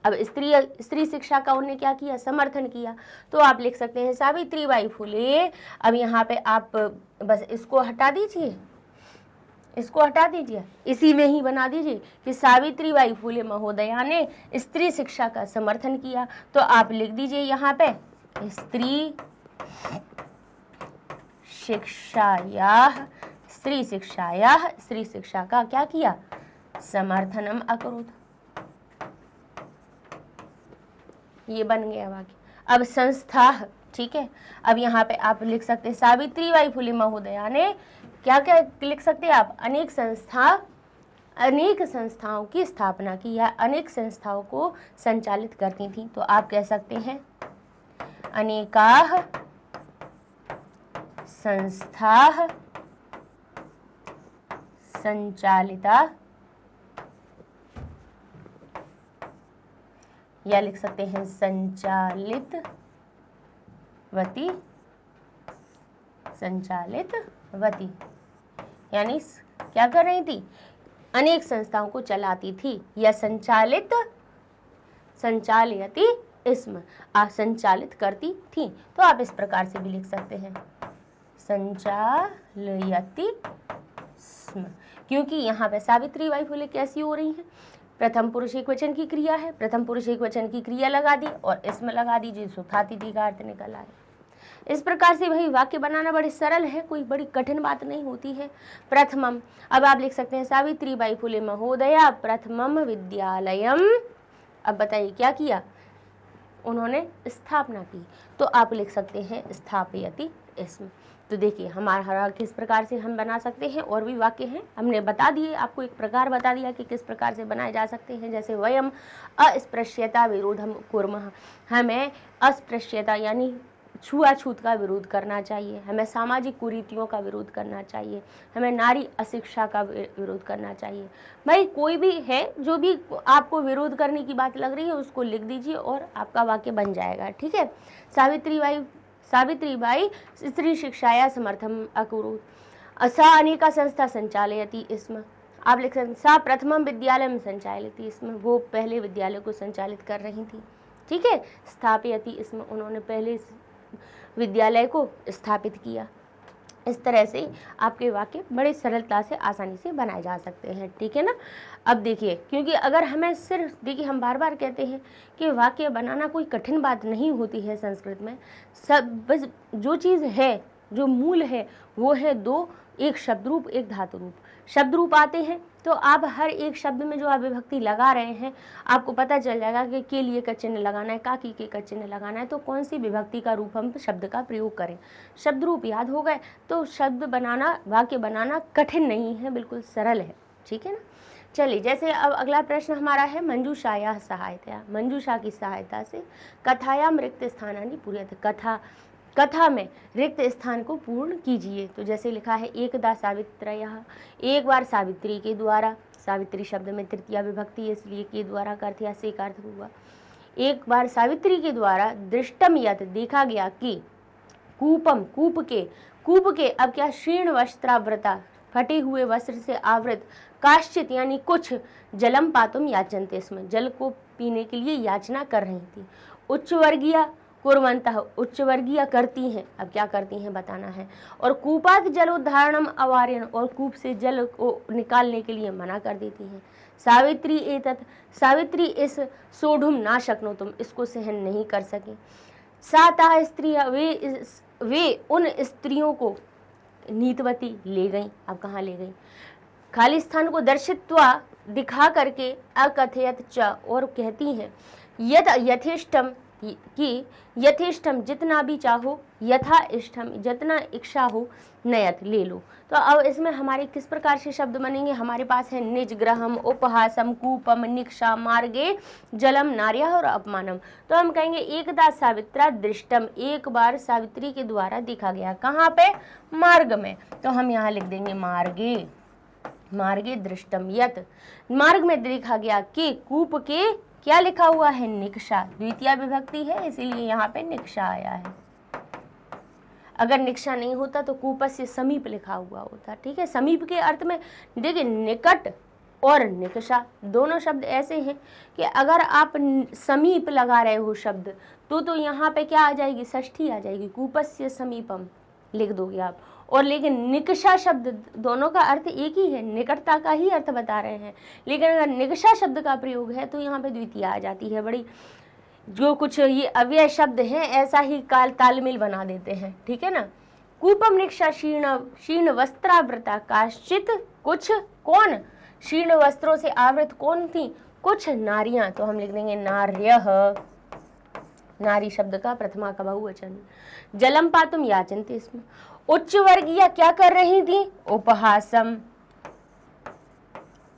अब स्त्री शिक्षा का उन्होंने क्या किया, समर्थन किया, तो आप लिख सकते हैं सावित्री बाई फुले। अब यहाँ पे आप बस इसको हटा दीजिए, इसको हटा दीजिए, इसी में ही बना दीजिए कि सावित्री बाई फुले महोदया ने स्त्री शिक्षा का समर्थन किया। तो आप लिख दीजिए यहाँ पे स्त्री शिक्षायाः, स्त्री शिक्षायाः, स्त्री शिक्षा का क्या किया, समर्थनम अकरोत। ये बन गया वाक्य। अब संस्था, ठीक है, अब यहाँ पे आप लिख सकते हैं सावित्री बाई फुले महोदया ने क्या क्या लिख सकते हैं आप, अनेक संस्थाओं की स्थापना की या अनेक संस्थाओं को संचालित करती थी, तो आप कह सकते हैं अनेकाः संस्थाः संचालिता, या लिख सकते हैं संचालितवती, यानी क्या कर रही थी, अनेक संस्थाओं को चलाती थी, या संचालयति इसम, संचालित करती थी। तो आप इस प्रकार से भी लिख सकते हैं संचालयति स्म, क्योंकि यहाँ पे सावित्री बाई फुले कैसी हो रही है, प्रथम पुरुष एक वचन की क्रिया है, प्रथम पुरुष एक वचन की क्रिया लगा दी और इसमें लगा दीजिए, सुथातिथि का अर्थ निकल आए। इस प्रकार से भाई वाक्य बनाना बड़े सरल है, कोई बड़ी कठिन बात नहीं होती है। प्रथमम, अब आप लिख सकते हैं सावित्री बाई फुले महोदया प्रथमम विद्यालयम। अब बताइए क्या किया, उन्होंने स्थापना की, तो आप लिख सकते हैं स्थापयति इसमें। तो देखिए हमारा किस प्रकार से हम बना सकते हैं, और भी वाक्य हैं, हमने बता दिए, आपको एक प्रकार बता दिया कि किस प्रकार से बनाए जा सकते हैं। जैसे वयम अस्पृश्यता विरोधम कुर्मः, हमें अस्पृश्यता यानी छुआछूत का विरोध करना चाहिए, हमें सामाजिक कुरीतियों का विरोध करना चाहिए, हमें नारी अशिक्षा का विरोध करना चाहिए। भाई कोई भी है जो भी आपको विरोध करने की बात लग रही है उसको लिख दीजिए और आपका वाक्य बन जाएगा। ठीक है, सावित्री बाई स्त्री शिक्षाया समर्थम अकुरुत, सा अनेका संस्था संचालयति इसमें, आप लिख सकते सा प्रथमम विद्यालय में संचालित इसमें, वो पहले विद्यालय को संचालित कर रही थी। ठीक है, स्थापयति इसमें, उन्होंने पहले विद्यालय को स्थापित किया। इस तरह से आपके वाक्य बड़े सरलता से आसानी से बनाए जा सकते हैं। ठीक है ना। अब देखिए, क्योंकि अगर हमें सिर्फ देखिए, हम बार बार कहते हैं कि वाक्य बनाना कोई कठिन बात नहीं होती है संस्कृत में, सब बस जो चीज़ है, जो मूल है वो है दो, एक शब्द रूप एक धातु रूप। शब्द रूप आते हैं तो आप हर एक शब्द में जो आप विभक्ति लगा रहे हैं आपको पता चल जाएगा कि के लिए का चिन्ह लगाना है, का की के का चिन्ह लगाना है, तो कौन सी विभक्ति का रूप हम शब्द का प्रयोग करें। शब्द रूप याद हो गए तो शब्द बनाना, वाक्य बनाना कठिन नहीं है, बिल्कुल सरल है। ठीक है ना। चलिए, जैसे अब अगला प्रश्न हमारा है मंजूषाया सहायता, मंजूषा की सहायता से कथायाम रिक्त स्थानानि पूर्यते, कथा कथा में रिक्त स्थान को पूर्ण कीजिए। तो जैसे लिखा है एकदा सावित्रयः, एक बार सावित्री के द्वारा, सावित्री शब्द में तृतीया विभक्ति है इसलिए के द्वारा का अर्थ या से का अर्थ हुआ। एक बार सावित्री के द्वारा दृष्टम यत देखा गया कि कूपम कूप के अब क्या शीर्ण वस्त्रावृता फटे हुए वस्त्र से आवृत काश्चित यानी कुछ जलम पातुम याचनते इसमें जल को पीने के लिए याचना कर रही थी। उच्च वर्गीय कुर्वन्तः उच्च वर्गीय करती हैं, अब क्या करती हैं बताना है। और कूपात जलोद्धारणम अवार्यन और कूप से जल को निकालने के लिए मना कर देती हैं। सावित्री एतत् सावित्री इस सोढ़ुम ना शक्नोतुम इसको सहन नहीं कर सके। साता स्त्रियां वे उन स्त्रियों को नीतवती ले गईं। अब कहाँ ले गईं? खाली स्थान को दर्शित्वा दिखा करके अकथयत च और कहती हैं यत यथेष्टम कि यथेष्टम जितना भी चाहो, यथा इष्टम जितना इच्छा हो, नयत ले लो। तो अब इसमें हमारे किस प्रकार से शब्द बनेंगे? हमारे पास है निज ग्रहम, उपहासम, कूपम, निक्षा, मार्गे, जलम, नार्या और अपमानम। तो हम कहेंगे एकदा सावित्रा दृष्टम, एक बार सावित्री के द्वारा देखा गया। कहाँ पे? मार्ग में। तो हम यहाँ लिख देंगे मार्गे, मार्गे दृष्टम यत, मार्ग में देखा गया कि कूप के क्या लिखा हुआ है? निक्षा, द्वितीय विभक्ति है इसीलिए यहाँ पे निक्षा आया है। अगर निक्षा नहीं होता तो कूपस्य समीप लिखा हुआ होता। ठीक है, समीप के अर्थ में देखिए निकट और निकषा दोनों शब्द ऐसे हैं कि अगर आप समीप लगा रहे हो शब्द तो यहाँ पे क्या आ जाएगी? षष्ठी आ जाएगी, कूपस्य समीपम लिख दोगे आप। और लेकिन निकषा शब्द दोनों का अर्थ एक ही है, निकटता का ही अर्थ बता रहे हैं। लेकिन अगर निकषा शब्द का प्रयोग है तो यहाँ पे द्वितीय आ जाती है। बड़ी जो कुछ ये अव्यय शब्द हैं ऐसा ही काल तालमेल बना देते हैं। ठीक है ना। कूपम निक्षा शीर्ण वस्त्रावृता काश्चित कुछ, कौन? शीर्ण वस्त्रों से आवृत कौन थी? कुछ नारियां। तो हम लिख देंगे नार्यः, नारी शब्द का प्रथमा का बहुवचन। जलम पातुम याचनते इसमें उच्च वर्गीय क्या कर रही थी? उपहासम,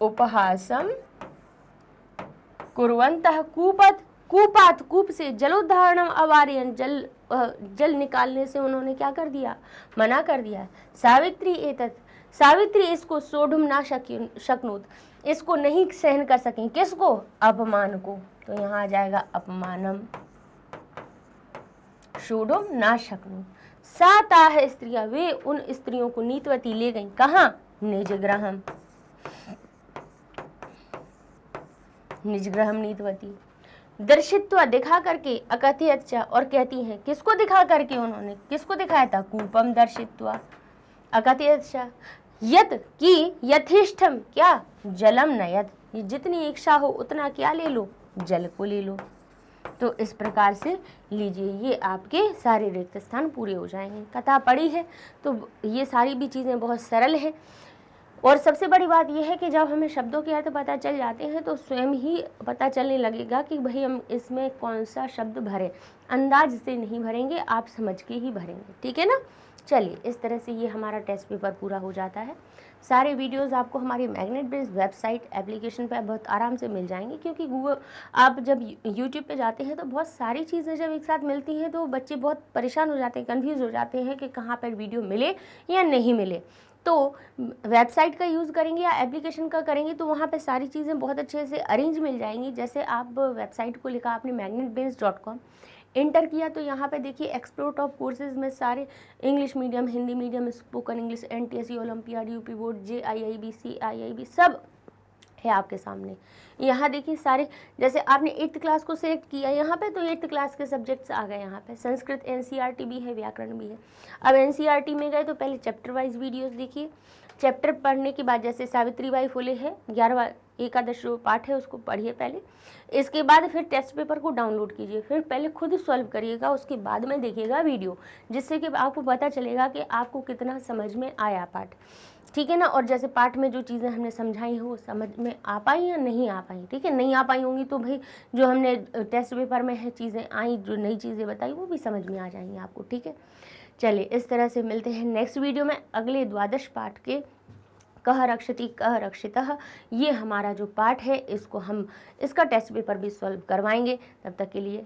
उपहासम कुर्वन्तः कूपात कूप से जलोद्धारणम अवार्यन जल निकालने से उन्होंने क्या कर दिया? मना कर दिया। सावित्री एतत् सावित्री इसको सोढ़ुम ना शक्नोत इसको नहीं सहन कर सकें। किसको? अपमान को। तो यहाँ आ जाएगा अपमानम, सोढ़ुम ना शक्नोत। साताह स्त्रियां वे उन स्त्रियों को नीतवती ले गईं। कहाँ? निज ग्रहम, निज ग्रहम नीतवती। दर्शित्वा दिखा करके, अकथयत और कहती हैं। किसको दिखा करके? उन्होंने किसको दिखाया था? कूपम दर्शित्वा अकथयत यत की यथेष्टम क्या? जलम नयत जितनी इच्छा हो उतना क्या ले लो? जल को ले लो। तो इस प्रकार से लीजिए, ये आपके सारे रिक्त स्थान पूरे हो जाएंगे। कथा पढ़ी है तो ये सारी भी चीज़ें बहुत सरल है। और सबसे बड़ी बात यह है कि जब हमें शब्दों के अर्थ पता चल जाते हैं तो स्वयं ही पता चलने लगेगा कि भाई हम इसमें कौन सा शब्द भरें। अंदाज से नहीं भरेंगे, आप समझ के ही भरेंगे। ठीक है ना। चलिए, इस तरह से ये हमारा टेस्ट पेपर पूरा हो जाता है। सारे वीडियोस आपको हमारी मैग्नेट ब्रेन्स वेबसाइट एप्लीकेशन पर बहुत आराम से मिल जाएंगे, क्योंकि गूगल आप जब यूट्यूब पे जाते हैं तो बहुत सारी चीज़ें जब एक साथ मिलती हैं तो बच्चे बहुत परेशान हो जाते हैं, कन्फ्यूज़ हो जाते हैं कि कहाँ पर वीडियो मिले या नहीं मिले। तो वेबसाइट का यूज़ करेंगे या एप्लीकेशन का करेंगे तो वहाँ पे सारी चीज़ें बहुत अच्छे से अरेंज मिल जाएंगी। जैसे आप वेबसाइट को लिखा आपने magnetbrains.com, इंटर किया तो यहाँ पे देखिए एक्सप्लोर टॉप कोर्सेज में सारे English medium, Hindi medium, spoken English, NTSE, olympiad, UP board, JIIB, CIIB सब है आपके सामने। यहाँ देखिए सारे, जैसे आपने 8th क्लास को सिलेक्ट किया यहाँ पे तो 8th क्लास के सब्जेक्ट्स आ गए यहाँ पे। संस्कृत NCERT भी है, व्याकरण भी है। अब NCERT में गए तो पहले चैप्टर वाइज वीडियोस देखिए। चैप्टर पढ़ने के बाद जैसे सावित्रीबाई फुले है 11वां एकादश जो पाठ है उसको पढ़िए पहले। इसके बाद फिर टेस्ट पेपर को डाउनलोड कीजिए, फिर पहले खुद सॉल्व करिएगा, उसके बाद में देखिएगा वीडियो, जिससे कि आपको पता चलेगा कि आपको कितना समझ में आया पाठ। ठीक है ना। और जैसे पाठ में जो चीज़ें हमने समझाई हो समझ में आ पाई या नहीं आ पाई। ठीक है, नहीं आ पाई होंगी तो भाई जो हमने टेस्ट पेपर में है चीज़ें आई, जो नई चीज़ें बताई वो भी समझ में आ जाएंगी आपको। ठीक है, चलिए इस तरह से मिलते हैं नेक्स्ट वीडियो में अगले द्वादश पाठ के कह रक्षति कह रक्षितः। ये हमारा जो पाठ है इसको हम इसका टेस्ट पेपर भी सॉल्व करवाएंगे। तब तक के लिए